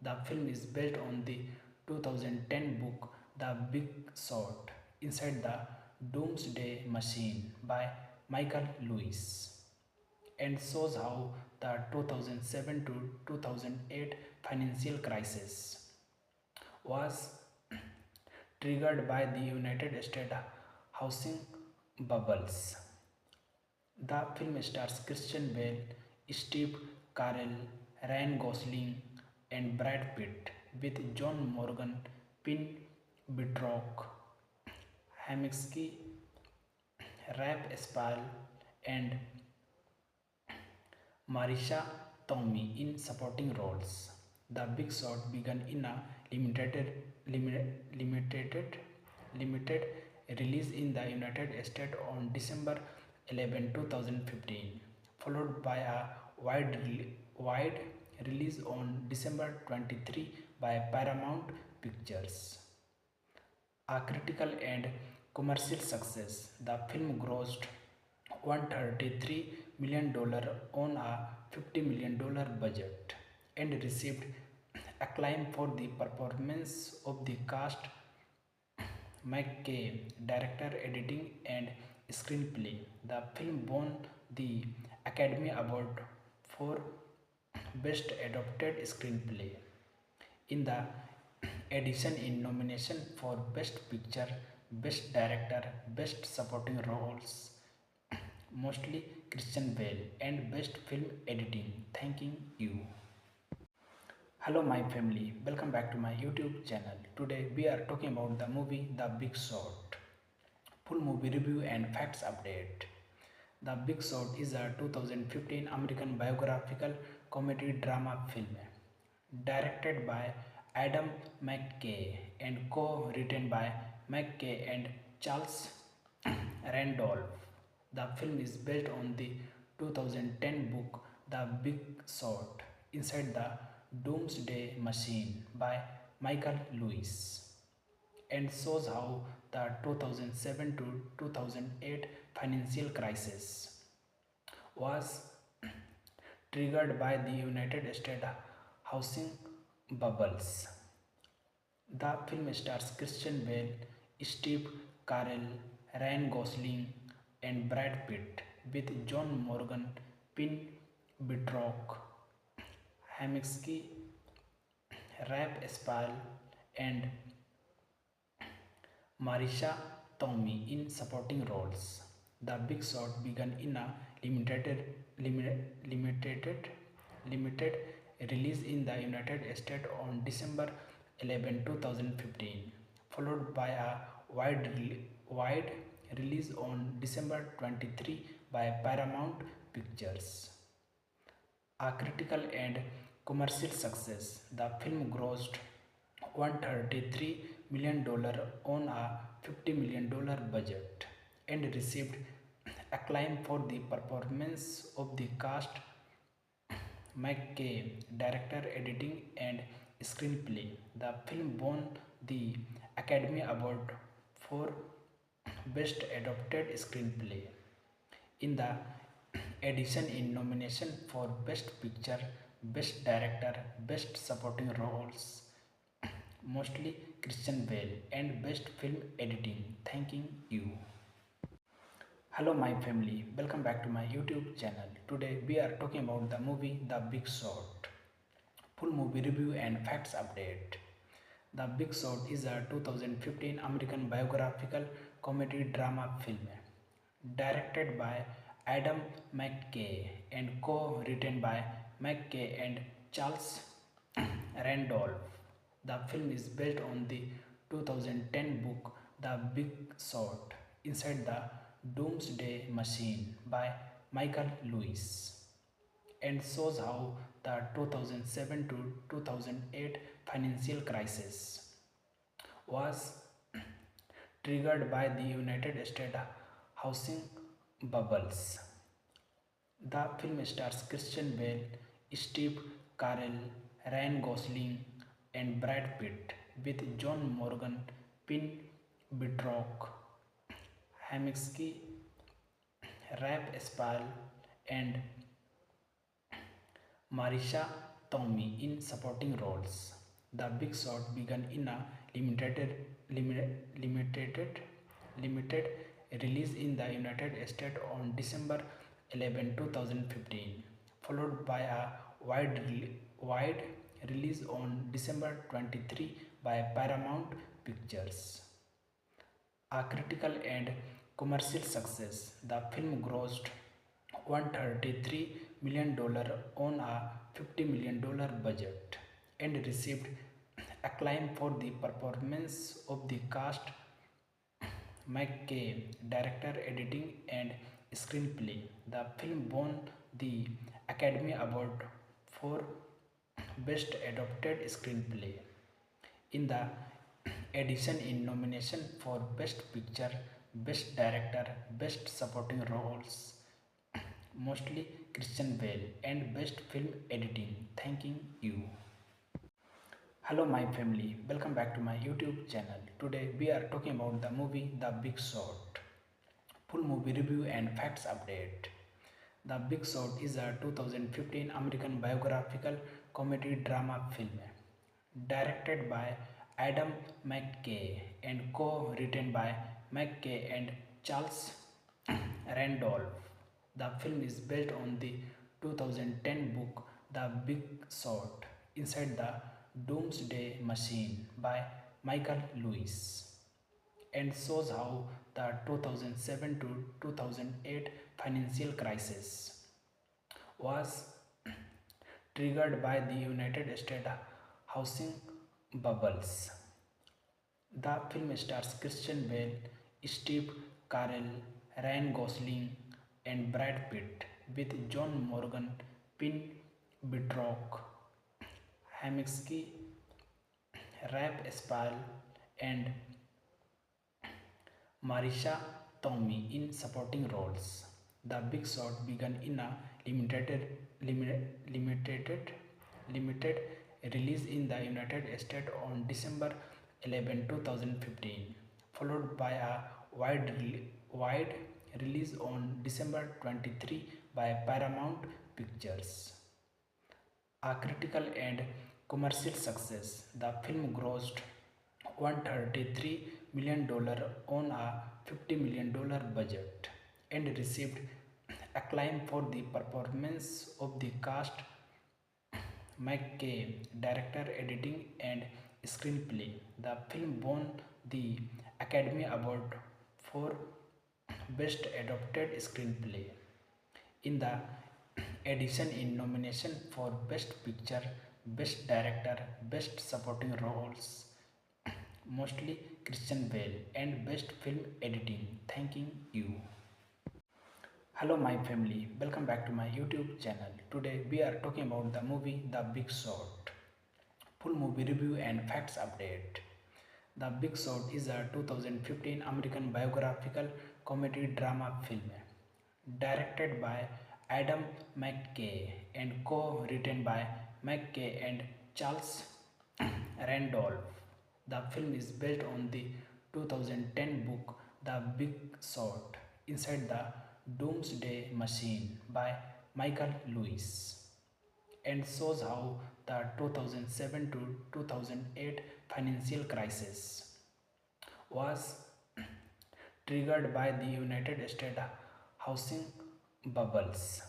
The film is based on the 2010 book The Big Short Inside the Doomsday Machine by Michael Lewis and shows how the 2007 to 2008 financial crisis was triggered by the United States housing bubbles. The film stars Christian Bale, Steve Carell, Ryan Gosling, and Brad Pitt, with John Morgan, Pin Bitrock, Haminsky, Rap Spall, and Marisha Tomei in supporting roles. The Big Short began in a limited release in the United States on December 11, 2015, followed by a wide release on December 23 by Paramount Pictures. A critical and commercial success, the film grossed $133 million on a $50 million budget and received acclaim for the performance of the cast, McKay, director, editing, and screenplay. The film won the Academy Award for Best Adapted Screenplay. In the addition in nomination for Best Picture, Best Director, Best Supporting Roles, mostly Christian Bale, and Best Film Editing. Thanking you. Hello, my family. Welcome back to my YouTube channel. Today we are talking about the movie The Big Short. Full movie review and facts update. The Big Short is a 2015 American biographical comedy drama film directed by Adam McKay and co-written by McKay and Charles Randolph. The film is based on the 2010 book The Big Short Inside the Doomsday Machine by Michael Lewis and shows how the 2007 to 2008 financial crisis was triggered by the United States Housing Bubbles. The film stars Christian Bale, Steve Carell, Ryan Gosling, and Brad Pitt, with John Morgan, Pin Bitrock, Haminsky, Rap Spall, and Marisha Tomei in supporting roles. The Big Short began in a limited, limited release in the United States on December 11, 2015, followed by a wide release on December 23 by Paramount Pictures. A critical and commercial success, the film grossed $133 million on a $50 million budget and received acclaim for the performance of the cast, McKay, director, editing, and screenplay. The film won the Academy Award for Best Adapted Screenplay. In the addition in nomination for Best Picture, Best Director, Best Supporting Roles, mostly Christian Bale, and Best Film Editing. Thanking you. Hello my family, welcome back to my YouTube channel. Today we are talking about the movie The Big Short. Full movie review and facts update. The Big Short is a 2015 American biographical comedy drama film directed by Adam McKay and co-written by McKay and Charles Randolph. The film is based on the 2010 book The Big Short Inside the Doomsday Machine by Michael Lewis and shows how the 2007 to 2008 financial crisis was triggered by the United States housing bubbles. The film stars Christian Bale, Steve Carell, Ryan Gosling, and Brad Pitt, with John Morgan, Pin Bitrock, Haminsky, Rap Spall, and Marisha Tomei in supporting roles. The Big Short began in a limited release in the United States on December 11, 2015, followed by a wide release on December 23 by Paramount Pictures. A critical and commercial success, the film grossed $133 million on a $50 million budget and received acclaim for the performance of the cast, McKay, director, editing, and screenplay. The film won the Academy Award for Best Adapted Screenplay. In the addition in nomination for Best Picture, Best Director, Best Supporting Roles, mostly Christian Bale, and Best Film Editing. Thanking you. Hello my family, welcome back to my YouTube channel. Today we are talking about the movie The Big Short. Full movie review and facts update. The Big Short is a 2015 American biographical comedy drama film directed by Adam McKay and co-written by McKay and Charles Randolph. The film is based on the 2010 book The Big Short Inside the Doomsday Machine by Michael Lewis and shows how the 2007 to 2008 financial crisis was triggered by the United States housing bubbles. The film stars Christian Bale, Steve Carell, Ryan Gosling, and Brad Pitt, with John Morgan, Pin Bitrock, Haminsky, Rap Spall, and Marisha Tomei in supporting roles. The Big Short began in a limited release in the United States on December 11, 2015, followed by a wide release on December 23 by Paramount Pictures. A critical and commercial success, the film grossed $133 million on a $50 million budget and received acclaim for the performance of the cast, McKay, director, editing, and screenplay. The film won the Academy Award for Best Adapted Screenplay. In the addition in nomination for Best Picture, Best Director, Best Supporting Roles, mostly Christian Bale, and Best Film Editing. Thanking you. Hello my family, welcome back to my YouTube channel. Today we are talking about the movie The Big Short. Full movie review and facts update. The Big Short is a 2015 American biographical comedy drama film directed by Adam McKay and co-written by McKay and Charles Randolph. The film is based on the 2010 book The Big Short Inside the Doomsday Machine by Michael Lewis and shows how the 2007 to 2008 financial crisis was triggered by the United States housing bubbles.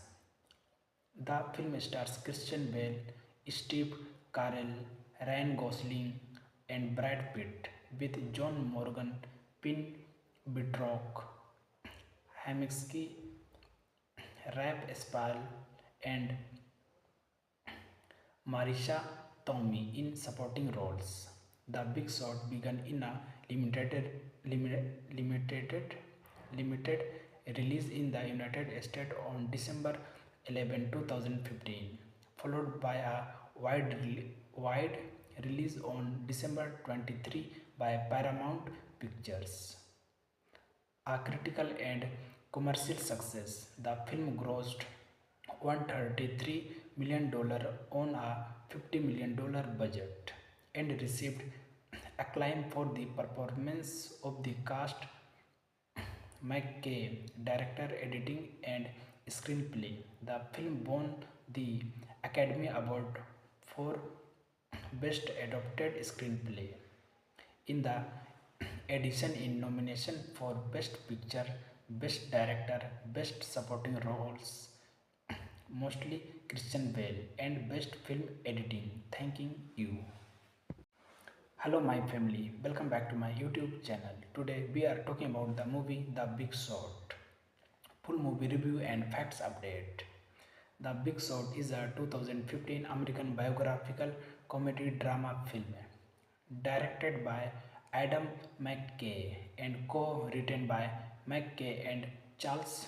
The film stars Christian Bale, Steve Carell, Ryan Gosling, and Brad Pitt, with John Morgan, Pin Bitrock, Haminsky, Rap Spall, and Marisha Tomei in supporting roles. The Big Short began in a limited, limited release in the United States on December 11, 2015, followed by a wide release on December 23 by Paramount Pictures. A critical and commercial success, the film grossed $133 million on a $50 million budget and received acclaim for the performance of the cast, McKay, director, editing, and screenplay. The film won the Academy Award for Best Adapted Screenplay. In the addition in nomination for Best Picture, Best Director, Best Supporting Roles, mostly Christian Bale, and Best Film Editing. Thanking you. Hello my family, welcome back to my YouTube channel. Today we are talking about the movie The Big Short. Full movie review and facts update. The Big Short is a 2015 American biographical comedy drama film directed by Adam McKay and co-written by McKay and Charles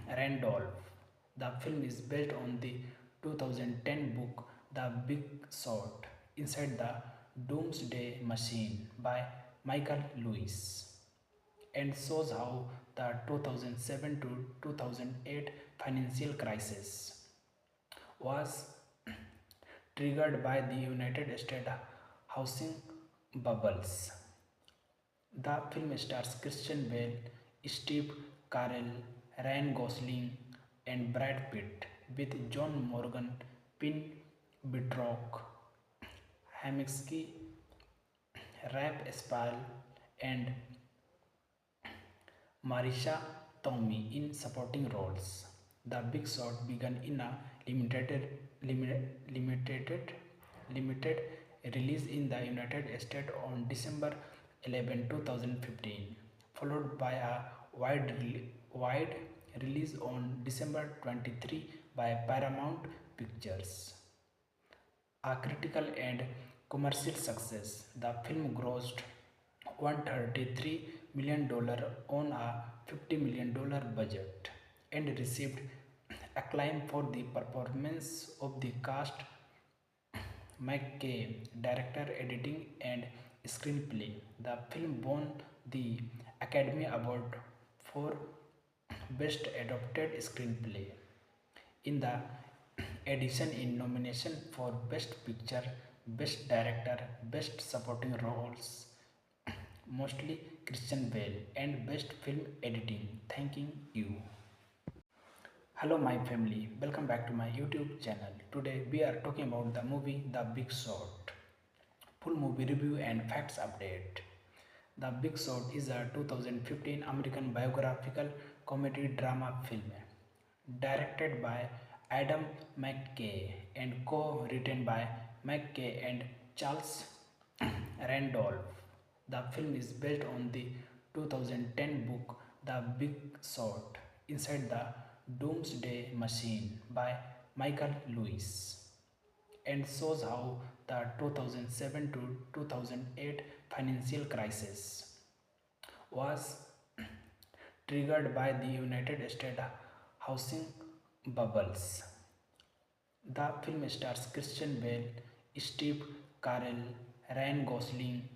Randolph. The film is based on the 2010 book The Big Short Inside the Doomsday Machine by Michael Lewis and shows how the 2007 to 2008 financial crisis was triggered by the United States housing bubbles. The film stars Christian Bale, Steve Carell, Ryan Gosling, and Brad Pitt, with John Morgan, Pin Bitrock, Haminsky, Rap Spall, and Marisha Tomei in supporting roles. The Big Short began in a limited release in the United States on December 11, 2015, followed by a wide release on December 23 by Paramount Pictures. A critical and commercial success, the film grossed $133 million on a $50 million budget and received acclaim for the performance of the cast, McKay, director, editing, and screenplay. The film won the Academy Award for Best Adapted Screenplay. In the addition in nomination for Best Picture, Best Director, Best Supporting Roles, mostly Christian Bale, and Best Film Editing. Thanking you. Hello, my family. Welcome back to my YouTube channel. Today we are talking about the movie The Big Short. Full movie review and facts update. The Big Short is a 2015 American biographical comedy drama film directed by Adam McKay and co-written by McKay and Charles Randolph. The film is based on the 2010 book The Big Short Inside the Doomsday Machine by Michael Lewis and shows how the 2007 to 2008 financial crisis was triggered by the United States housing bubbles. The film stars Christian Bale, Steve Carell, Ryan Gosling,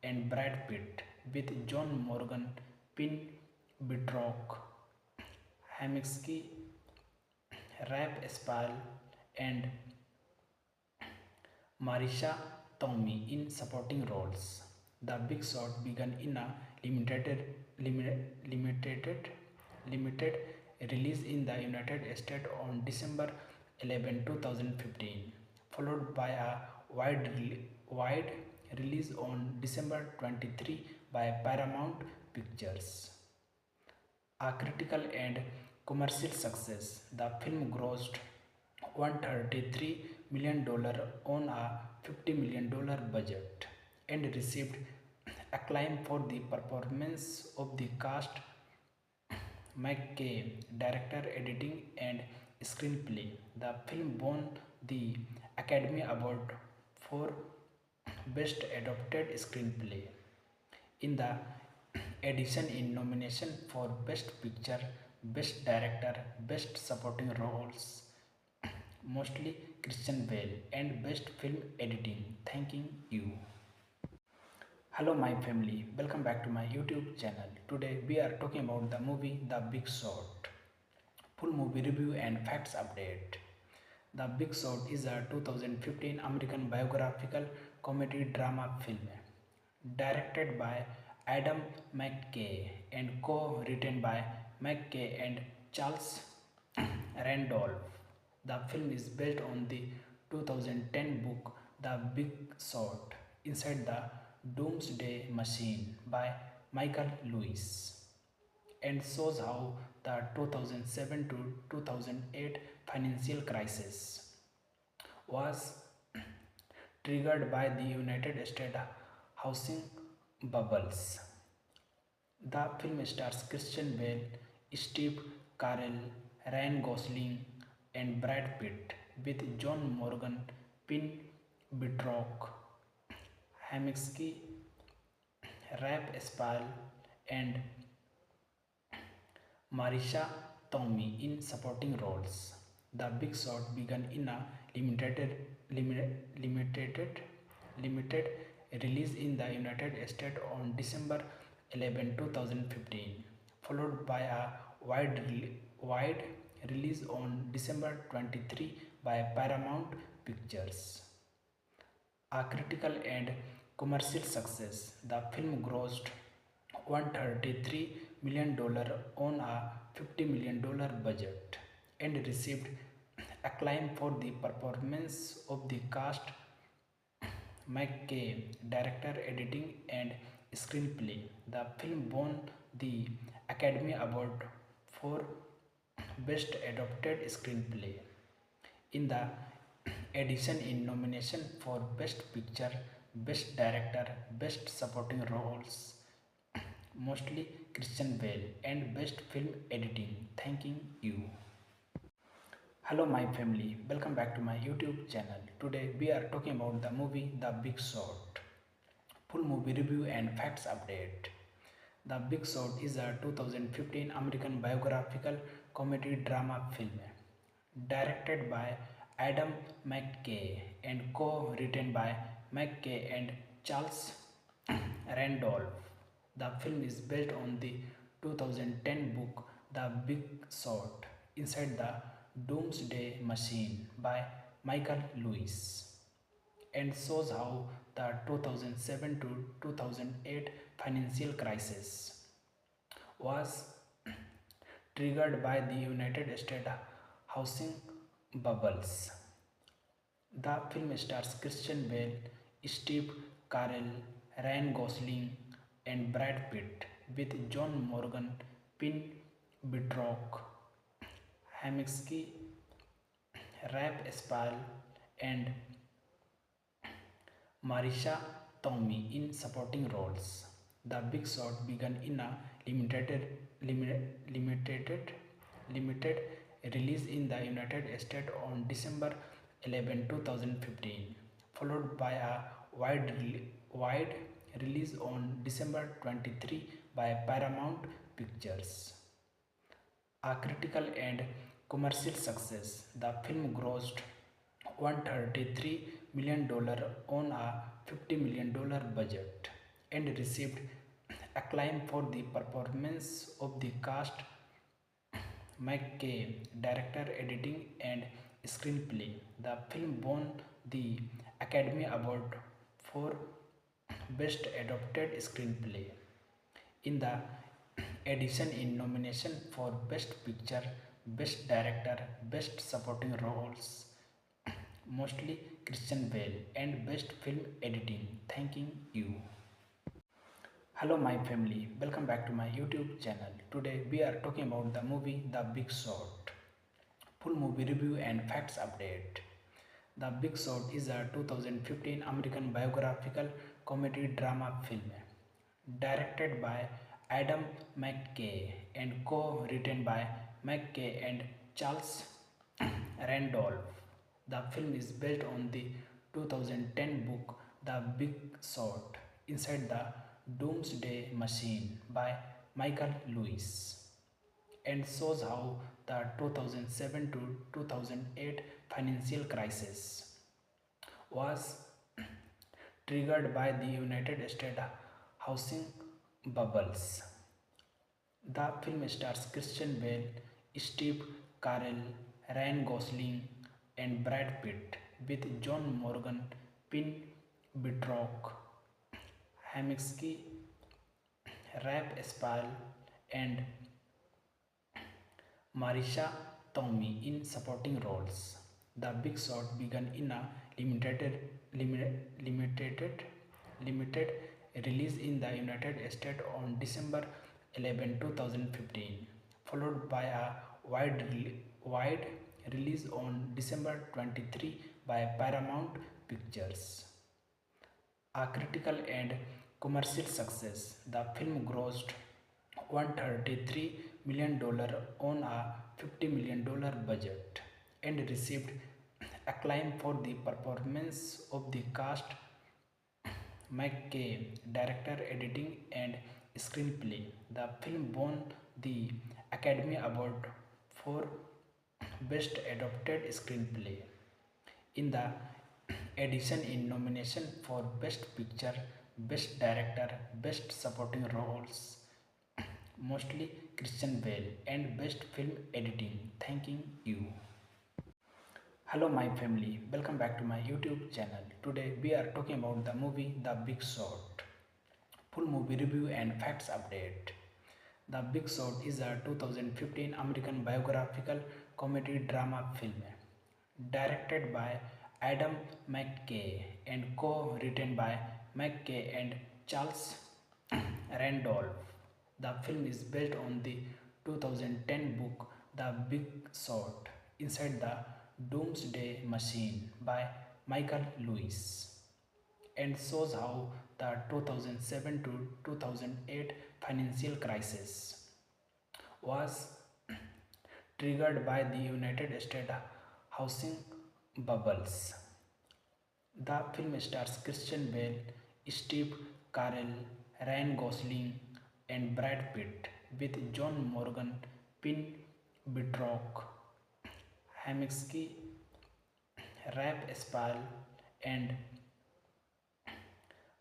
and Brad Pitt, with John Morgan, Pin Bitrock, Haminsky, Rap Spall, and Marisha Tomei in supporting roles. The Big Short began in a limited, limited release in the United States on December 11, 2015, followed by a wide release on December 23 by Paramount Pictures. A critical and commercial success, the film grossed $133 million on a $50 million budget and received acclaim for the performance of the cast, McKay, director, editing, and screenplay. The film won the Academy Award for Best Adapted Screenplay. In the addition in nomination for Best Picture, Best Director, Best Supporting Roles, mostly Christian Bale, and Best Film Editing. Thanking you. Hello, my family. Welcome back to my YouTube channel. Today we are talking about the movie The Big Short. Full movie review and facts update. The Big Short is a 2015 American biographical comedy drama film directed by Adam McKay and co-written by McKay and Charles Randolph. The film is based on the 2010 book The Big Short Inside the Doomsday Machine by Michael Lewis and shows how the 2007 to 2008 financial crisis was triggered by the United States housing bubbles. The film stars Christian Bale, Steve Carell, Ryan Gosling, and Brad Pitt, with John Morgan, Pin Bitrock, Haminsky, Rap Spall, and Marisha Tomei in supporting roles. The Big Short began in a limited release in the United States on December 11, 2015, followed by a wide release on December 23 by Paramount Pictures. A critical and commercial success, the film grossed $133 million on a $50 million budget and received acclaim for the performance of the cast, McKay, director, editing, and screenplay. The film won the Academy Award for Best Adapted Screenplay. In the addition in nomination for Best Picture, Best Director, Best Supporting Roles, mostly Christian Bale, and Best Film Editing. Thanking you. Hello, my family. Welcome back to my YouTube channel. Today we are talking about the movie The Big Short. Full movie review and facts update. The Big Short is a 2015 American biographical comedy drama film directed by Adam McKay and co-written by McKay and Charles Randolph. The film is based on the 2010 book The Big Short Inside the Doomsday Machine by Michael Lewis and shows how the 2007 to 2008 financial crisis was triggered by the United States Housing Bubbles. The film stars Christian Bale, Steve Carell, Ryan Gosling, and Brad Pitt, with John Morgan, Pin Bitrock, Haminsky, Rap Spall, and Marisha Tomei in supporting roles. The Big Short began in a limited, limited release in the United States on December 11, 2015, followed by a wide release on December 23 by Paramount Pictures. A critical and commercial success, the film grossed $133 million on a $50 million budget and received acclaim for the performance of the cast, McKay, director, editing, and screenplay. The film won the Academy Award for Best Adapted Screenplay. In the addition in nomination for Best Picture, Best Director, Best Supporting Roles, mostly Christian Bale, and Best Film Editing. Thanking you. Hello my family, welcome back to my YouTube channel. Today we are talking about the movie The Big Short. Full movie review and facts update. The Big Short is a 2015 American biographical comedy drama film directed by Adam McKay and co-written by McKay and Charles Randolph. The film is based on the 2010 book The Big Short Inside the Doomsday Machine by Michael Lewis and shows how the 2007 to 2008 financial crisis was triggered by the United States housing bubbles. The film stars Christian Bale, Steve Carell, Ryan Gosling, and Brad Pitt, with John Morgan, Pin Bitrock, Haminsky, Rap Spall, and Marisha Tomei in supporting roles. The Big Short began in a limited release in the United States on December 11, 2015, followed by a wide release on December 23 by Paramount Pictures. A critical and commercial success, the film grossed $133 million on a $50 million budget and received acclaim for the performance of the cast, McKay, director, editing, and screenplay. The film won the Academy Award for Best Adapted Screenplay. In the addition in nomination for Best Picture, Best Director, Best Supporting Roles, mostly Christian Bale, and Best Film Editing. Thanking you. Hello my family, welcome back to my YouTube channel. Today we are talking about the movie The Big Short. Full movie review and facts update. The Big Short is a 2015 American biographical comedy drama film directed by Adam McKay and co-written by McKay and Charles Randolph. The film is based on the 2010 book The Big Short Inside the Doomsday Machine by Michael Lewis and shows how the 2007 to 2008 financial crisis was triggered by the United States housing bubbles. The film stars Christian Bale, Steve Carell, Ryan Gosling, and Brad Pitt, with John Morgan, Pin Bitrock, Haminsky, Rap Spall, and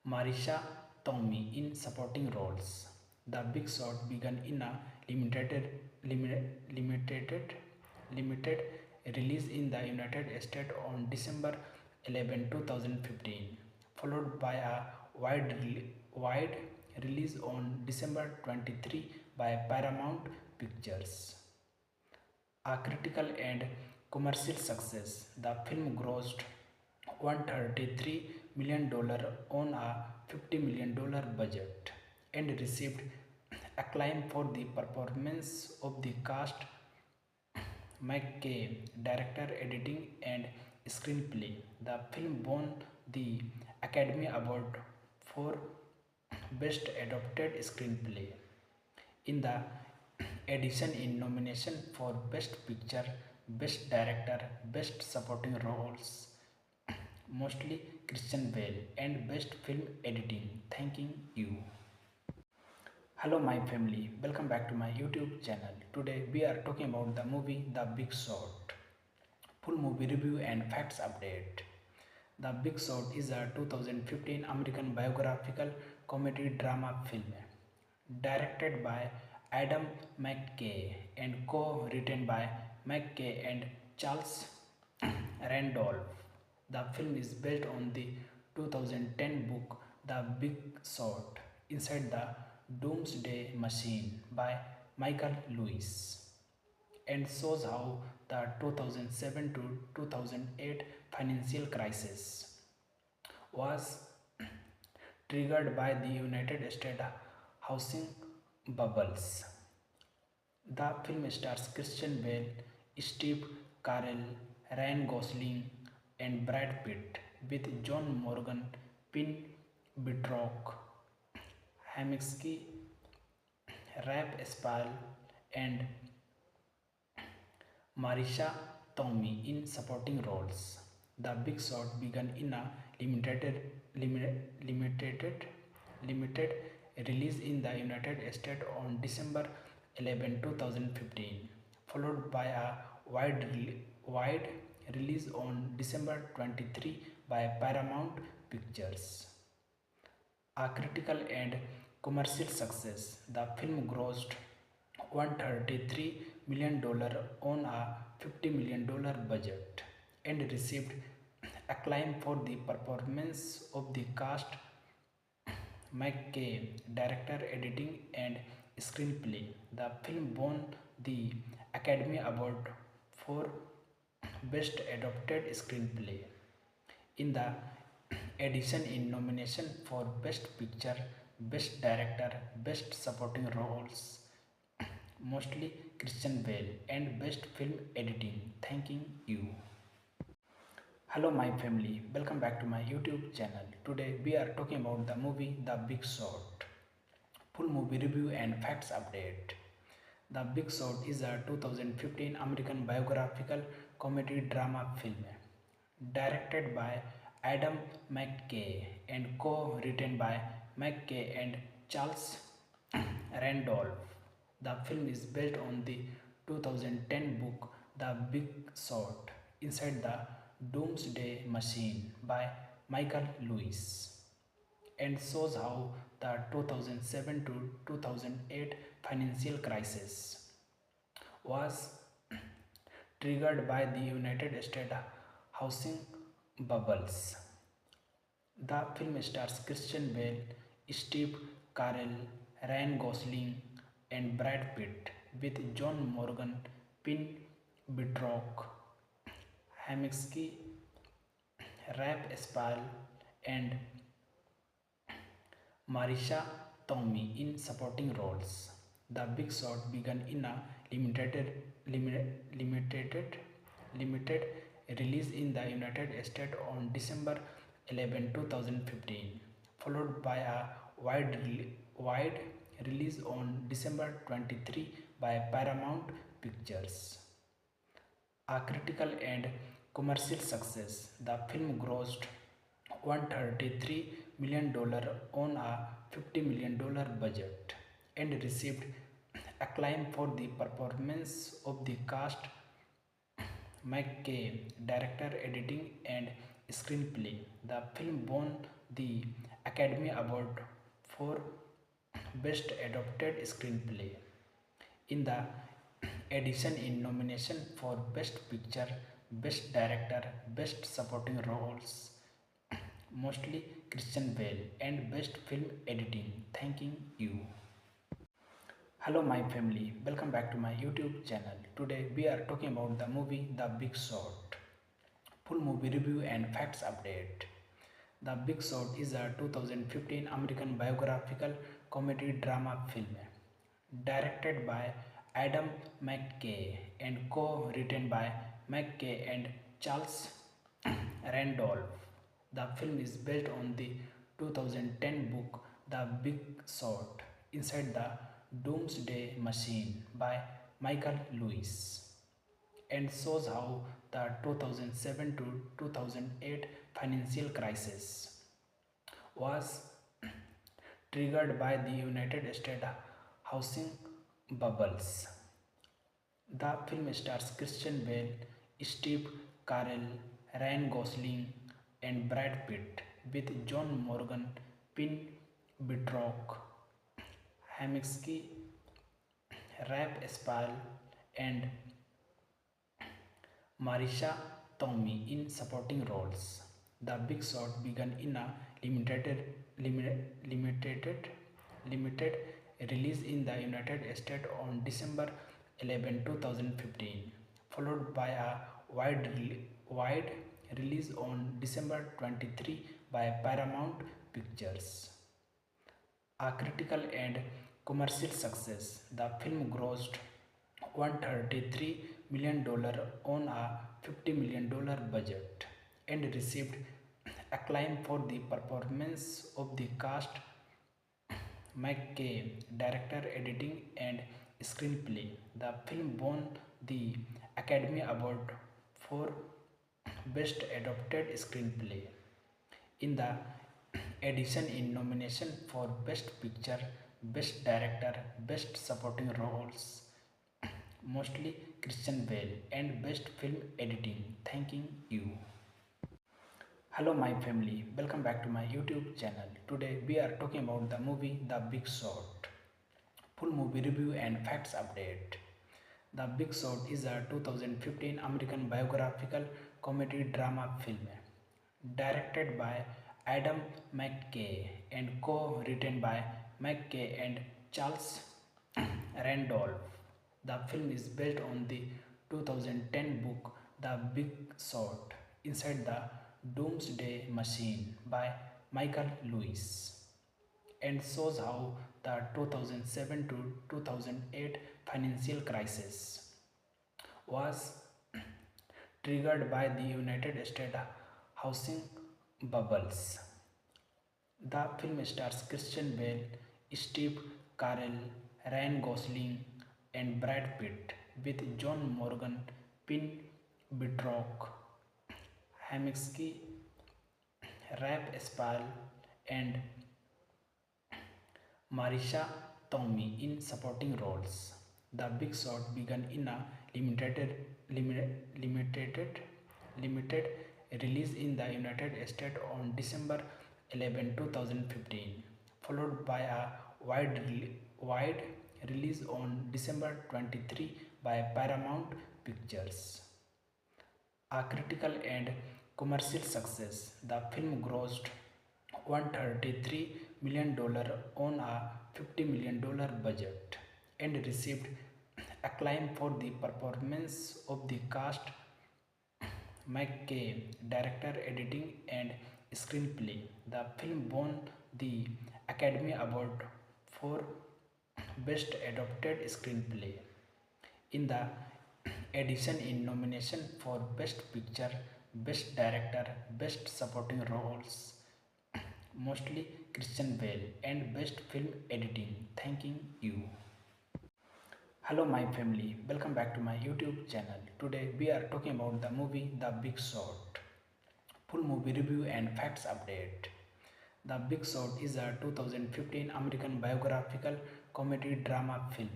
Marisha Tomei in supporting roles. The Big Short began in a limited release in the United States on December 11, 2015, followed by a wide release on December 23 by Paramount Pictures. A critical and commercial success, the film grossed $133 million on a $50 million budget and received acclaim for the performance of the cast. McKay, director, editing, and screenplay. The film won the Academy Award for Best Adapted Screenplay. In the addition in nomination for Best Picture, Best Director, Best Supporting Roles, mostly Christian Bale, and Best Film Editing. Thanking you. Hello my family, welcome back to my YouTube channel. Today we are talking about the movie The Big Short. Full movie review and facts update. The Big Short is a 2015 American biographical comedy drama film directed by Adam McKay and co-written by McKay and Charles Randolph. The film is based on the 2010 book The Big Short Inside the Doomsday Machine by Michael Lewis and shows how the 2007 to 2008 financial crisis was triggered by the United States housing bubbles. The film stars Christian Bale, Steve Carell, Ryan Gosling, and Brad Pitt, with John Morgan, Pin Bitrock, Haminsky, Rap Spall, and Marisha Tomei in supporting roles. The Big Short began in a limited release in the United States on December 11, 2015, followed by a wide release on December 23 by Paramount Pictures. A critical and commercial success, the film grossed $133 million on a $50 million budget and received acclaim for the performance of the cast. McKay, director, editing, and screenplay. The film won the Academy Award for Best Adapted Screenplay. In the addition in nomination for Best Picture, Best Director, Best Supporting Roles, mostly Christian Bale, and Best Film Editing. Thanking you. Hello my family, welcome back to my YouTube channel. Today we are talking about the movie The Big Short. Full movie review and facts update. The Big Short is a 2015 American biographical comedy drama film directed by Adam McKay and co-written by McKay and Charles Randolph. The film is based on the 2010 book The Big Short Inside the Doomsday Machine by Michael Lewis and shows how the 2007 to 2008 financial crisis was triggered by the United States housing bubbles. The film stars Christian Bale, Steve Carell, Ryan Gosling, and Brad Pitt, with John Morgan, Pin Bitrock, Haminsky, Rap Spall, and Marisha Tomei in supporting roles. The Big Short began in a limited release in the United States on December 11, 2015, followed by a wide release on December 23 by Paramount Pictures. A critical and commercial success, the film grossed $133 million on a $50 million budget and received acclaim for the performance of the cast. McKay, director, editing, and screenplay. The film won the Academy Award for Best Adapted Screenplay. In the addition in nomination for Best Picture, Best Director, Best Supporting Roles, mostly Christian Bale, and Best Film Editing. Thanking you. Hello, my family. Welcome back to my YouTube channel. Today we are talking about the movie The Big Short. Full movie review and facts update. The Big Short is a 2015 American biographical comedy drama film directed by Adam McKay and co-written by McKay and Charles Randolph. The film is based on the 2010 book The Big Short Inside the Doomsday Machine by Michael Lewis and shows how the 2007 to 2008 financial crisis was triggered by the United States housing bubbles. The film stars Christian Bale, Steve Carell, Ryan Gosling, and Brad Pitt, with John Morgan, Pin Bitrock, Haminsky, Rap Spall, and Marisha Tomei in supporting roles. The Big Short began in a limited release in the United States on December 11, 2015, followed by a wide release on December 23 by Paramount Pictures. A critical and commercial success, the film grossed $133 million on a $50 million budget and received acclaim for the performance of the cast. McKay, director, editing, and screenplay. The film won the Academy Award for Best Adapted Screenplay. In the addition in nomination for Best Picture, Best Director, Best Supporting Roles, mostly Christian Bale, and Best Film Editing. Thanking you. Hello, my family. Welcome back to my YouTube channel. Today we are talking about the movie The Big Short. Full movie review and facts update. The Big Short is a 2015 American biographical comedy drama film directed by Adam McKay and co-written by McKay and Charles Randolph. The film is based on the 2010 book The Big Short Inside the Doomsday Machine by Michael Lewis and shows how the 2007 to 2008 financial crisis was triggered by the United States housing bubbles. The film stars Christian Bale, Steve Carell, Ryan Gosling, and Brad Pitt, with John Morgan, Pin Bitrock, Haminsky, Rap Spall, and Marisha Tomei in supporting roles. The Big Short began in a limited release in the United States on December 11, 2015, followed by a wide release on December 23 by Paramount Pictures. A critical and commercial success, the film grossed $133 million on a $50 million budget and received acclaim for the performance of the cast. McKay, director, editing, and screenplay. The film won the Academy Award for Best Adapted Screenplay. In the addition in nomination for Best Picture, Best Director, Best Supporting Roles, mostly Christian Bale, and Best Film Editing. Thanking you. Hello, my family. Welcome back to my YouTube channel. Today we are talking about the movie The Big Short. Full movie review and facts update. The Big Short is a 2015 American biographical comedy drama film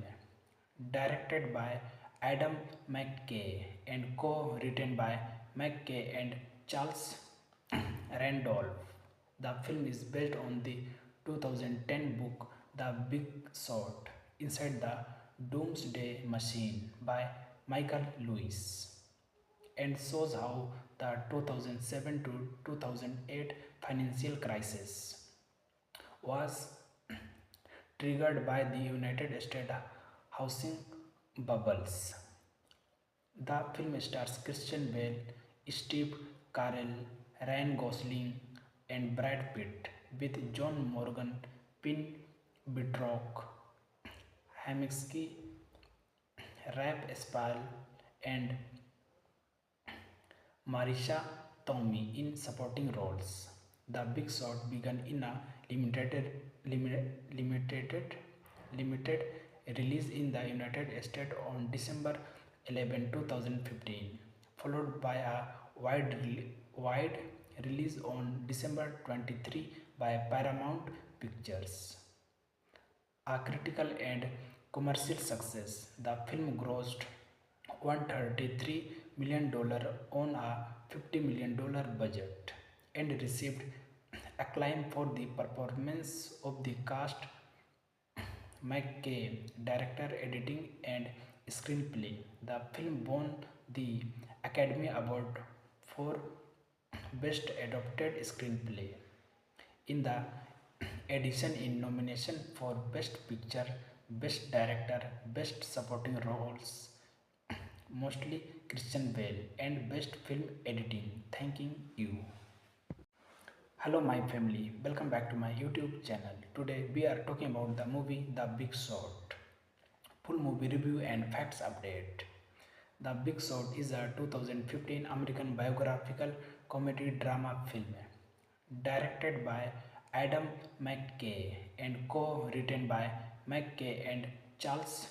directed by Adam McKay and co-written by McKay and Charles Randolph. The film is based on the 2010 book The Big Short Inside the Doomsday Machine by Michael Lewis and shows how the 2007 to 2008 financial crisis was triggered by the United States Housing Bubbles. The film stars Christian Bale, Steve Carell, Ryan Gosling, and Brad Pitt, with John Morgan, Pin Bitrock, Haminsky, Rap Spall, and Marisha Tomei in supporting roles. The Big Short began in a limited, limited release in the United States on December 11, 2015, followed by a wide release on December 23 by Paramount Pictures. A critical and commercial success, the film grossed $133 million on a $50 million budget and received acclaim for the performance of the cast, McKay, director, editing, and screenplay. The film won the Academy Award for Best Adapted Screenplay. In the addition, in nomination for Best Picture, Best Director, Best Supporting Roles, mostly Christian Bale, and Best Film Editing. Thanking you. Hello my family, welcome back to my YouTube channel. Today we are talking about the movie The Big Short. Full movie review and facts update. The Big Short is a 2015 American biographical comedy drama film directed by Adam McKay and co-written by McKay and Charles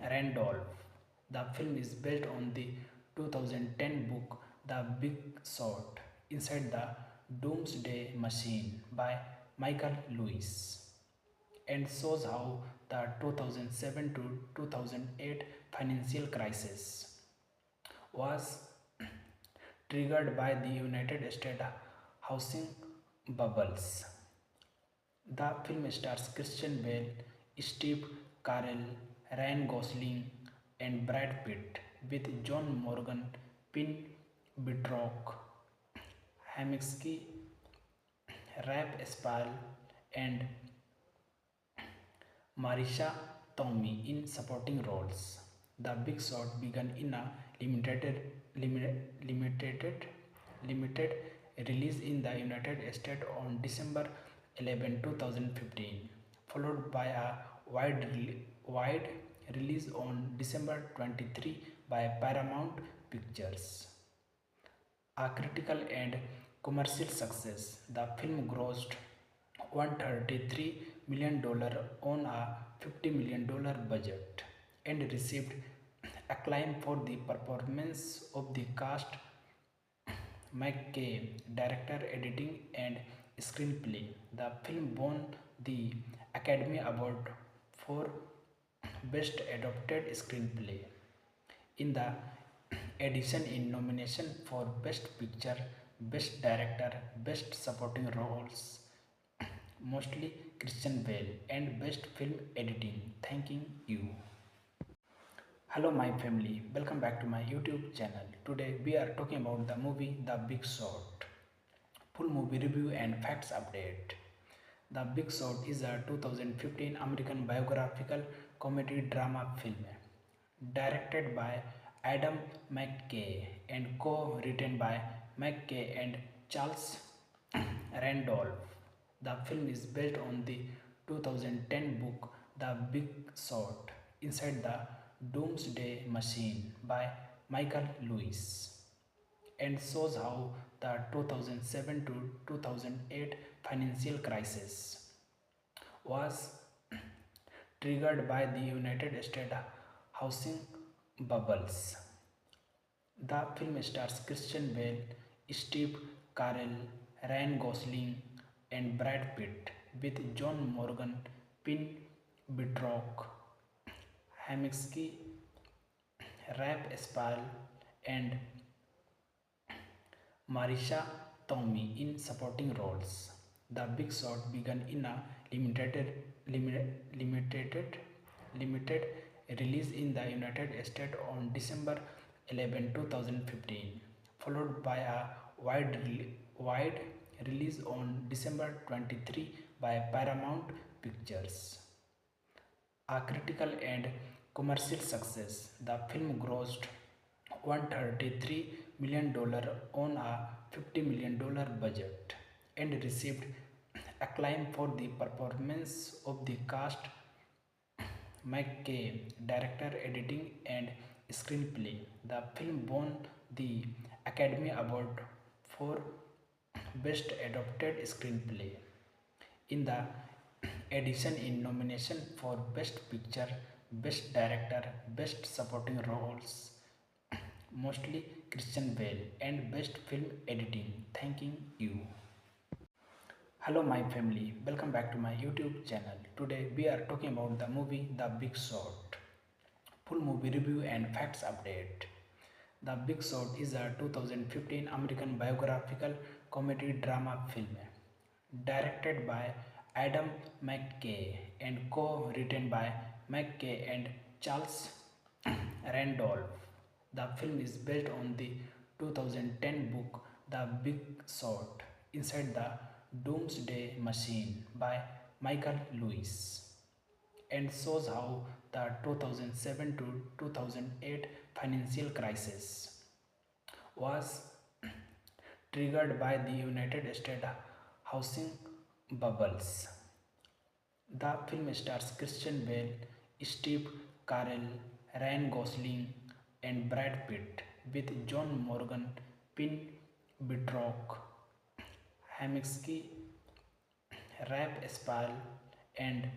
Randolph. The film is based on the 2010 book The Big Short Inside the Doomsday Machine by Michael Lewis and shows how the 2007 to 2008 financial crisis was triggered by the United States housing bubbles. The film stars Christian Bale, Steve Carell, Ryan Gosling, and Brad Pitt, with John Morgan, Pin Bitrock, Haminsky, Rap Spall, and Marisha Tomei in supporting roles. The Big Short began in a limited release in the United States on December 11, 2015, followed by a wide release on December 23 by Paramount Pictures. A critical and commercial success, the film grossed $133 million on a $50 million budget and received acclaim for the performance of the cast, McKay, director, editing, and screenplay. The film won the Academy Award for Best Adapted Screenplay. In the addition, in nomination for Best Picture, Best Director, Best Supporting Roles, mostly Christian Bale, and Best Film Editing. Thanking you. Hello my family, welcome back to my YouTube channel. Today we are talking about the movie The Big Short. Full movie review and facts update. The Big Short is a 2015 American biographical comedy drama film directed by Adam McKay and co-written by McKay and Charles Randolph. The film is based on the 2010 book The Big Short Inside the Doomsday Machine by Michael Lewis and shows how the 2007 to 2008 financial crisis was triggered by the United States housing bubbles. The film stars Christian Bale, Steve Carell, Ryan Gosling, and Brad Pitt, with John Morgan, Pin Bitrock, Haminsky, Rap Spall, and Marisha Tomei in supporting roles. The Big Short began in a limited release in the United States on December 11, 2015, followed by a wide release on December 23 by Paramount Pictures. A critical and commercial success, the film grossed $133 million on a $50 million budget and received acclaim for the performance of the cast. McKay, director, editing, and screenplay. The film won the Academy Award for Best Adapted Screenplay. In the addition in nomination for Best Picture, Best Director, Best Supporting Roles, mostly Christian Bale, and Best Film Editing. Thanking you. Hello my family, welcome back to my YouTube channel. Today we are talking about the movie The Big Short. Full movie review and facts update. The Big Short is a 2015 American biographical comedy drama film directed by Adam McKay and co-written by McKay and Charles Randolph. The film is based on the 2010 book The Big Short Inside the Doomsday Machine by Michael Lewis and shows how the 2007 to 2008 financial crisis was triggered by the United States housing bubbles. The film stars Christian Bale, Steve Carell, Ryan Gosling, and Brad Pitt, with John Morgan, Pin Bitrock, Haminsky, Rap Spall, and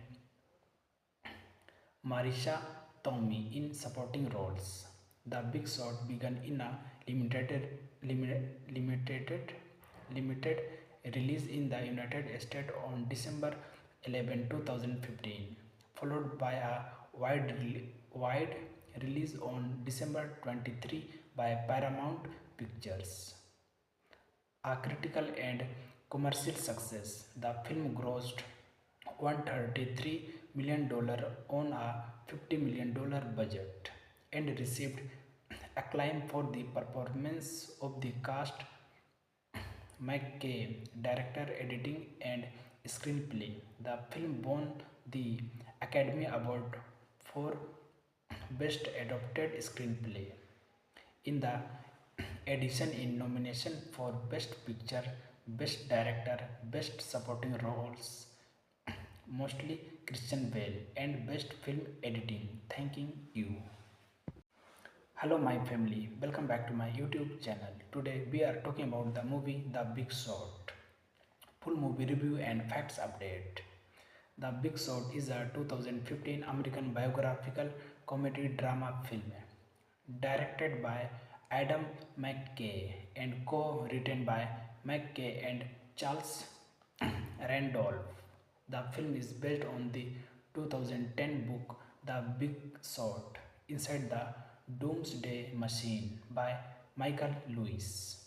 Marisha Tomei in supporting roles. The Big Short began in a limited release in the United States on December 11, 2015, followed by a wide release on December 23 by Paramount Pictures. A critical and commercial success, the film grossed $133 million on a $50 million budget and received acclaim for the performance of the cast. McKay, director, editing, and screenplay. The film won the Academy Award for Best Adapted Screenplay. In the addition in nomination for Best Picture, Best Director, Best Supporting Roles, mostly Christian Bale, and Best Film Editing. Thanking you. Hello my family, welcome back to my YouTube channel. Today we are talking about the movie The Big Short. Full movie review and facts update. The Big Short is a 2015 American biographical comedy drama film directed by Adam McKay and co-written by McKay and Charles Randolph. The film is based on the 2010 book The Big Short Inside the Doomsday Machine by Michael Lewis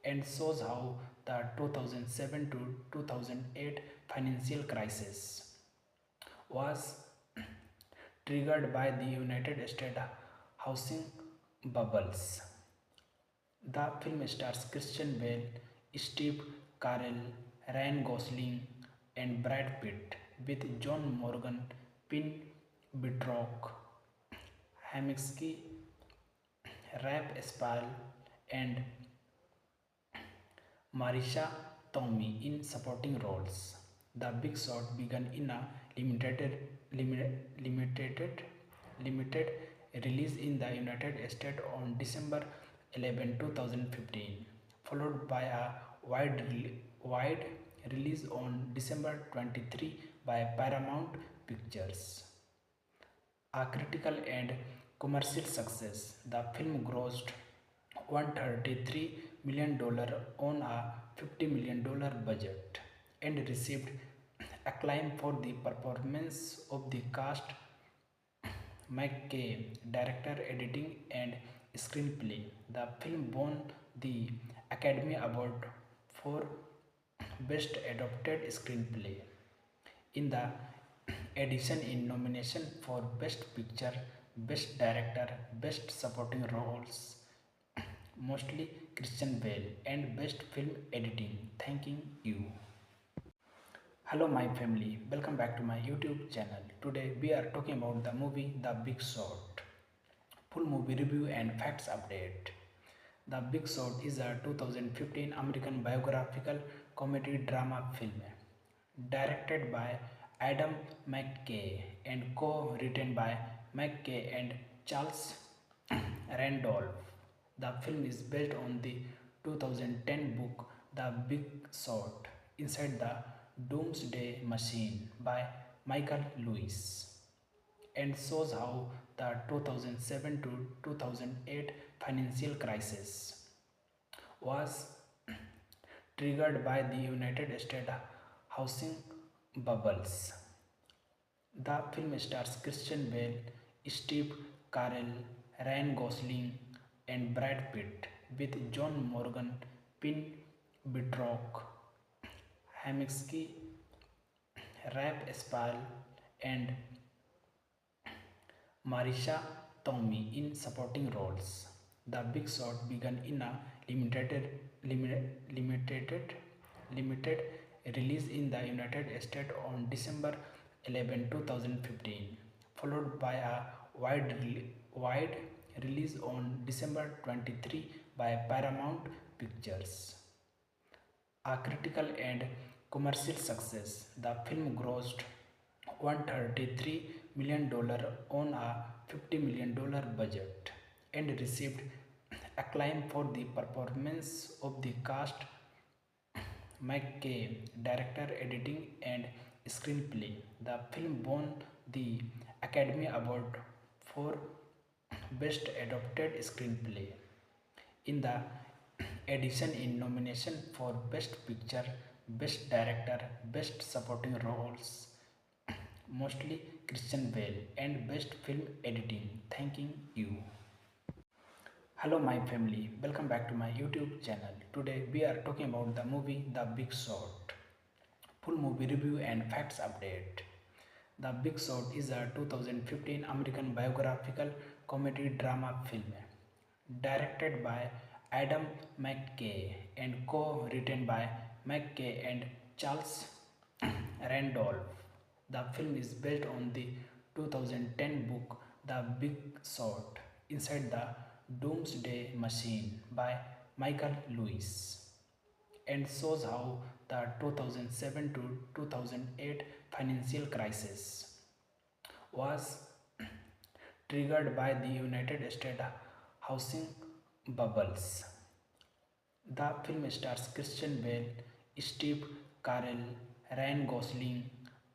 and shows how the 2007 to 2008 financial crisis was triggered by the United States housing bubbles. The film stars Christian Bale, Steve Carell, Ryan Gosling, and Brad Pitt, with John Morgan, Pin Bitrock, Haminsky, Rap Spall, and Marisha Tomei in supporting roles. The Big Short began in a limited release in the United States on December 11, 2015, followed by a wide release on December 23 by Paramount Pictures. A critical and commercial success, the film grossed $133 million on a $50 million budget and received acclaim for the performance of the cast. McKay, director, editing, and screenplay. The film won the Academy Award for Best Adapted Screenplay. In the addition in nomination for Best Picture, Best Director, Best Supporting Roles, mostly Christian Bale, and Best Film Editing. Thanking you. Hello, my family. Welcome back to my YouTube channel. Today we are talking about the movie The Big Short. Full movie review and facts update. The Big Short is a 2015 American biographical comedy drama film directed by Adam McKay and co-written by McKay and Charles Randolph. The film is based on the 2010 book The Big Short Inside the Doomsday Machine by Michael Lewis and shows how the 2007 to 2008 financial crisis was triggered by the United States housing bubbles. The film stars Christian Bale, Steve Carell, Ryan Gosling, and Brad Pitt, with John Morgan, Pin Bitrock, Haminsky, Rap Spall, and Marisha Tomei in supporting roles. The Big Short began in a limited release in the United States on December 11, 2015, followed by a wide release on December 23 by Paramount Pictures. A critical and commercial success, the film grossed $133 million on a $50 million budget and received acclaim for the performance of the cast. McKay, director, editing, and screenplay. The film won the Academy Award for Best Adapted Screenplay. In the addition in nomination for Best Picture, Best Director, Best Supporting Roles, mostly Christian Bale, and Best Film Editing. Thanking you. Hello, my family. Welcome back to my YouTube channel. Today we are talking about the movie The Big Short. Full movie review and facts update. The Big Short is a 2015 American biographical comedy drama film directed by Adam McKay and co-written by McKay and Charles Randolph. The film is based on the 2010 book The Big Short Inside the Doomsday Machine by Michael Lewis and shows how the 2007 to 2008 financial crisis was triggered by the United States housing bubbles. The film stars Christian Bale, Steve Carell, Ryan Gosling,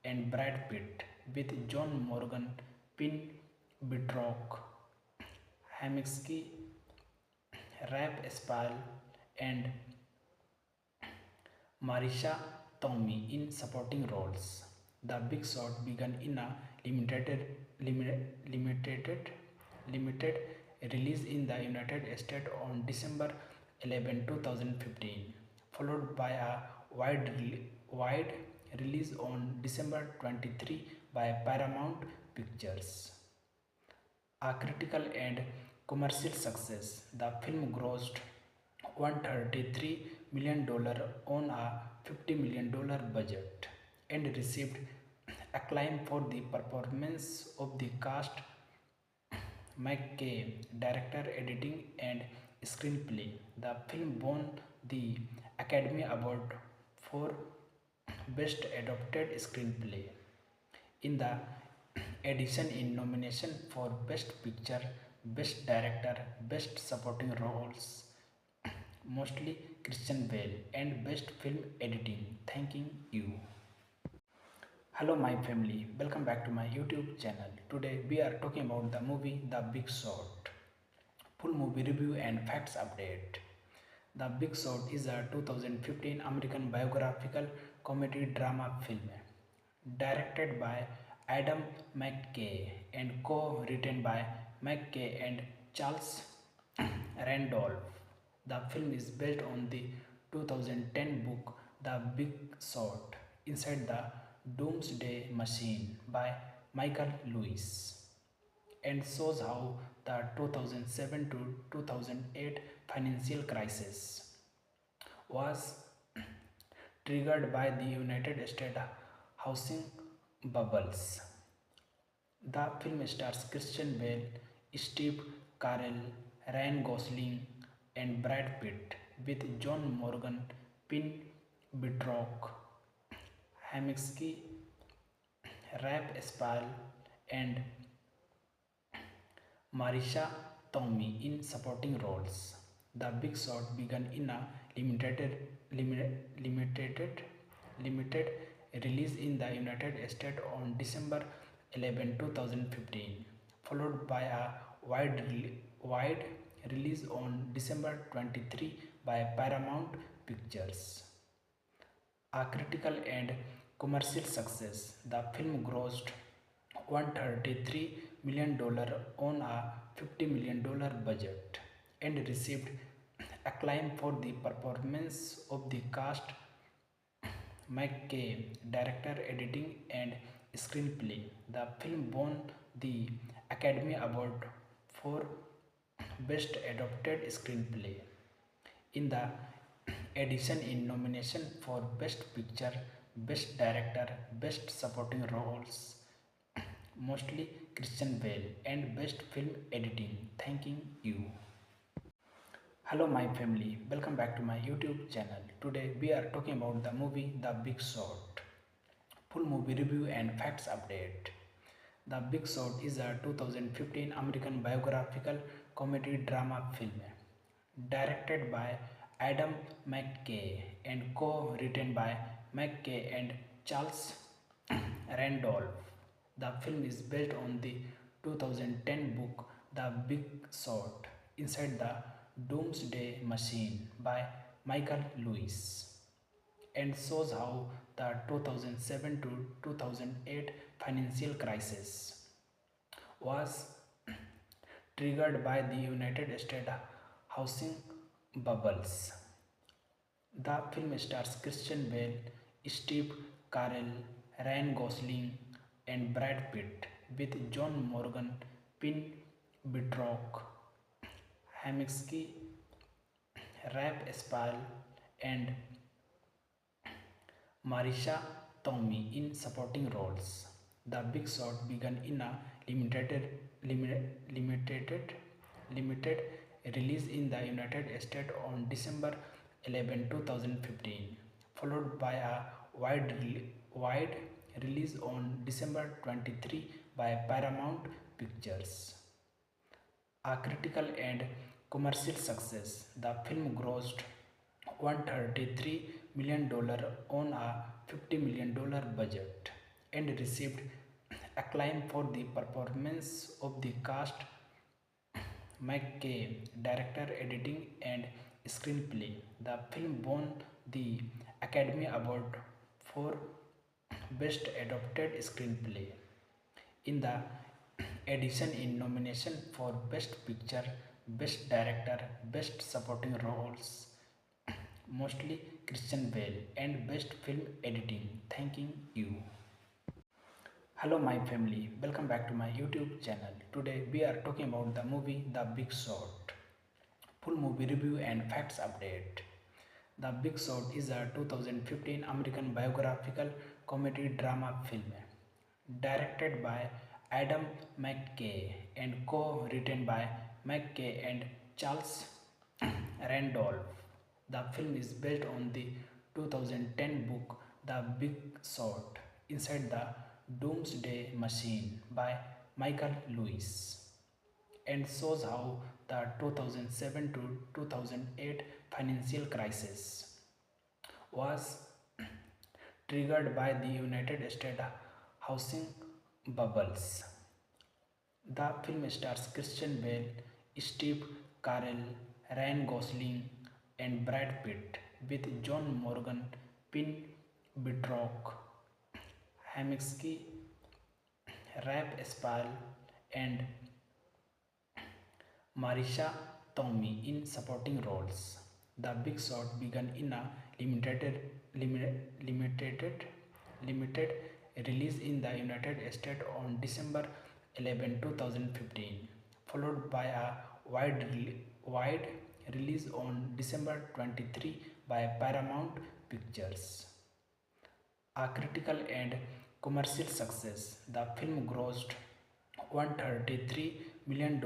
and Brad Pitt, with John Morgan, Pin Bitrock, Haminsky, Rap Spall, and Marisha Tomei in supporting roles. The Big Short began in a limited release in the United States on December 11, 2015, followed by a wide release on December 23 by Paramount Pictures. A critical and commercial success, the film grossed $133 million on a $50 million budget and received acclaim for the performance of the cast. McKay, director, editing, and screenplay. The film won the Academy Award for Best Adapted Screenplay. In the addition in nomination for Best Picture, Best Director, Best Supporting Roles, mostly Christian Bale, and Best Film Editing. Thanking you. Hello, my family. Welcome back to my YouTube channel. Today we are talking about the movie The Big Short. Full movie review and facts update. The Big Short is a 2015 American biographical comedy drama film directed by Adam McKay and co-written by McKay and Charles Randolph. The film is based on the 2010 book The Big Short Inside the Doomsday Machine by Michael Lewis and shows how the 2007 to 2008 financial crisis was triggered by the United States housing bubbles. The film stars Christian Bale, Steve Carell, Ryan Gosling, and Brad Pitt, with John Morgan, Pin Bitrock, Haminsky, Rap Spall, and Marisha Tomei in supporting roles. The Big Short began in a limited, limited release in the United States on December 11, 2015, followed by a wide release on December 23 by Paramount Pictures. A critical and commercial success, the film grossed $133 million on a $50 million budget and received acclaim for the performance of the cast, McKay, director, editing, and screenplay. The film won the Academy Award for Best Adapted Screenplay. In the addition in nomination for Best Picture, Best Director, Best Supporting Roles, mostly Christian Bale, and Best Film Editing. Thanking you. Hello my family, welcome back to my YouTube channel. Today we are talking about the movie The Big Short. Full movie review and facts update. The Big Short is a 2015 American biographical comedy drama film directed by Adam McKay and co-written by McKay and Charles Randolph. The film is based on the 2010 book The Big Short Inside the Doomsday Machine by Michael Lewis and shows how the 2007 to 2008 financial crisis was triggered by the United States housing bubbles. The film stars Christian Bale, Steve Carell, Ryan Gosling, and Brad Pitt, with John Morgan, Pin Bitrock, Haminsky, Rap Spall, and Marisha Tomei in supporting roles. The Big Short began in a limited release in the United States on December 11, 2015, followed by a wide release on December 23 by Paramount Pictures. A critical and commercial success, the film grossed $133 million on a $50 million budget and received acclaim for the performance of the cast, McKay, director, editing, and screenplay. The film won the Academy Award for Best Adapted Screenplay. In the addition in nomination for Best Picture, Best Director, Best Supporting Roles, mostly Christian Bale, and Best Film Editing. Thanking you. Hello my family, welcome back to my YouTube channel. Today we are talking about the movie The Big Short. Full movie review and facts update. The Big Short is a 2015 American biographical comedy drama film directed by Adam McKay and co-written by McKay and Charles Randolph. The film is based on the 2010 book The Big Short Inside the Doomsday Machine by Michael Lewis and shows how the 2007 to 2008 financial crisis was triggered by the United States housing bubbles. The film stars Christian Bale, Steve Carell, Ryan Gosling, and Brad Pitt, with John Morgan, Pin Bitrock, Haminsky, Rap Spall, and Marisha Tomei in supporting roles. The Big Short began in a limited release in the United States on December 11, 2015, followed by a wide release on December 23 by Paramount Pictures. a critical and commercial success. The film grossed $133 million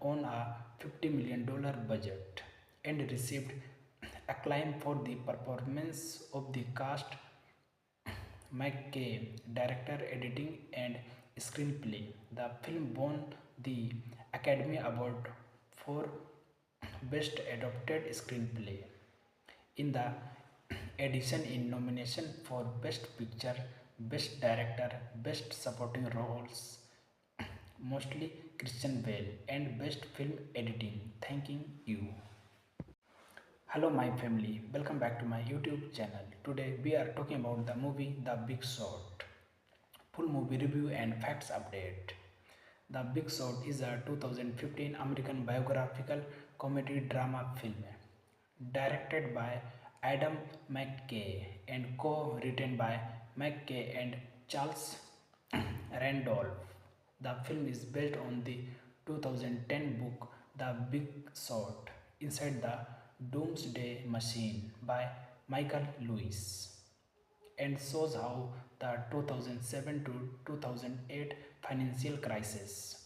on a $50 million budget and received acclaim for the performance of the cast. McKay, director, editing, and screenplay. The film won the Academy Award for Best Adapted Screenplay. In the addition in nomination for Best Picture, Best Director, Best Supporting Roles, mostly Christian Bale, and Best Film Editing. Thanking you. Hello my family, welcome back to my YouTube channel. Today we are talking about the movie The Big Short. Full movie review and facts update. The Big Short is a 2015 American biographical comedy drama film directed by Adam McKay and co-written by McKay and Charles Randolph. The film is based on the 2010 book The Big Short Inside the Doomsday Machine by Michael Lewis and shows how the 2007 to 2008 financial crisis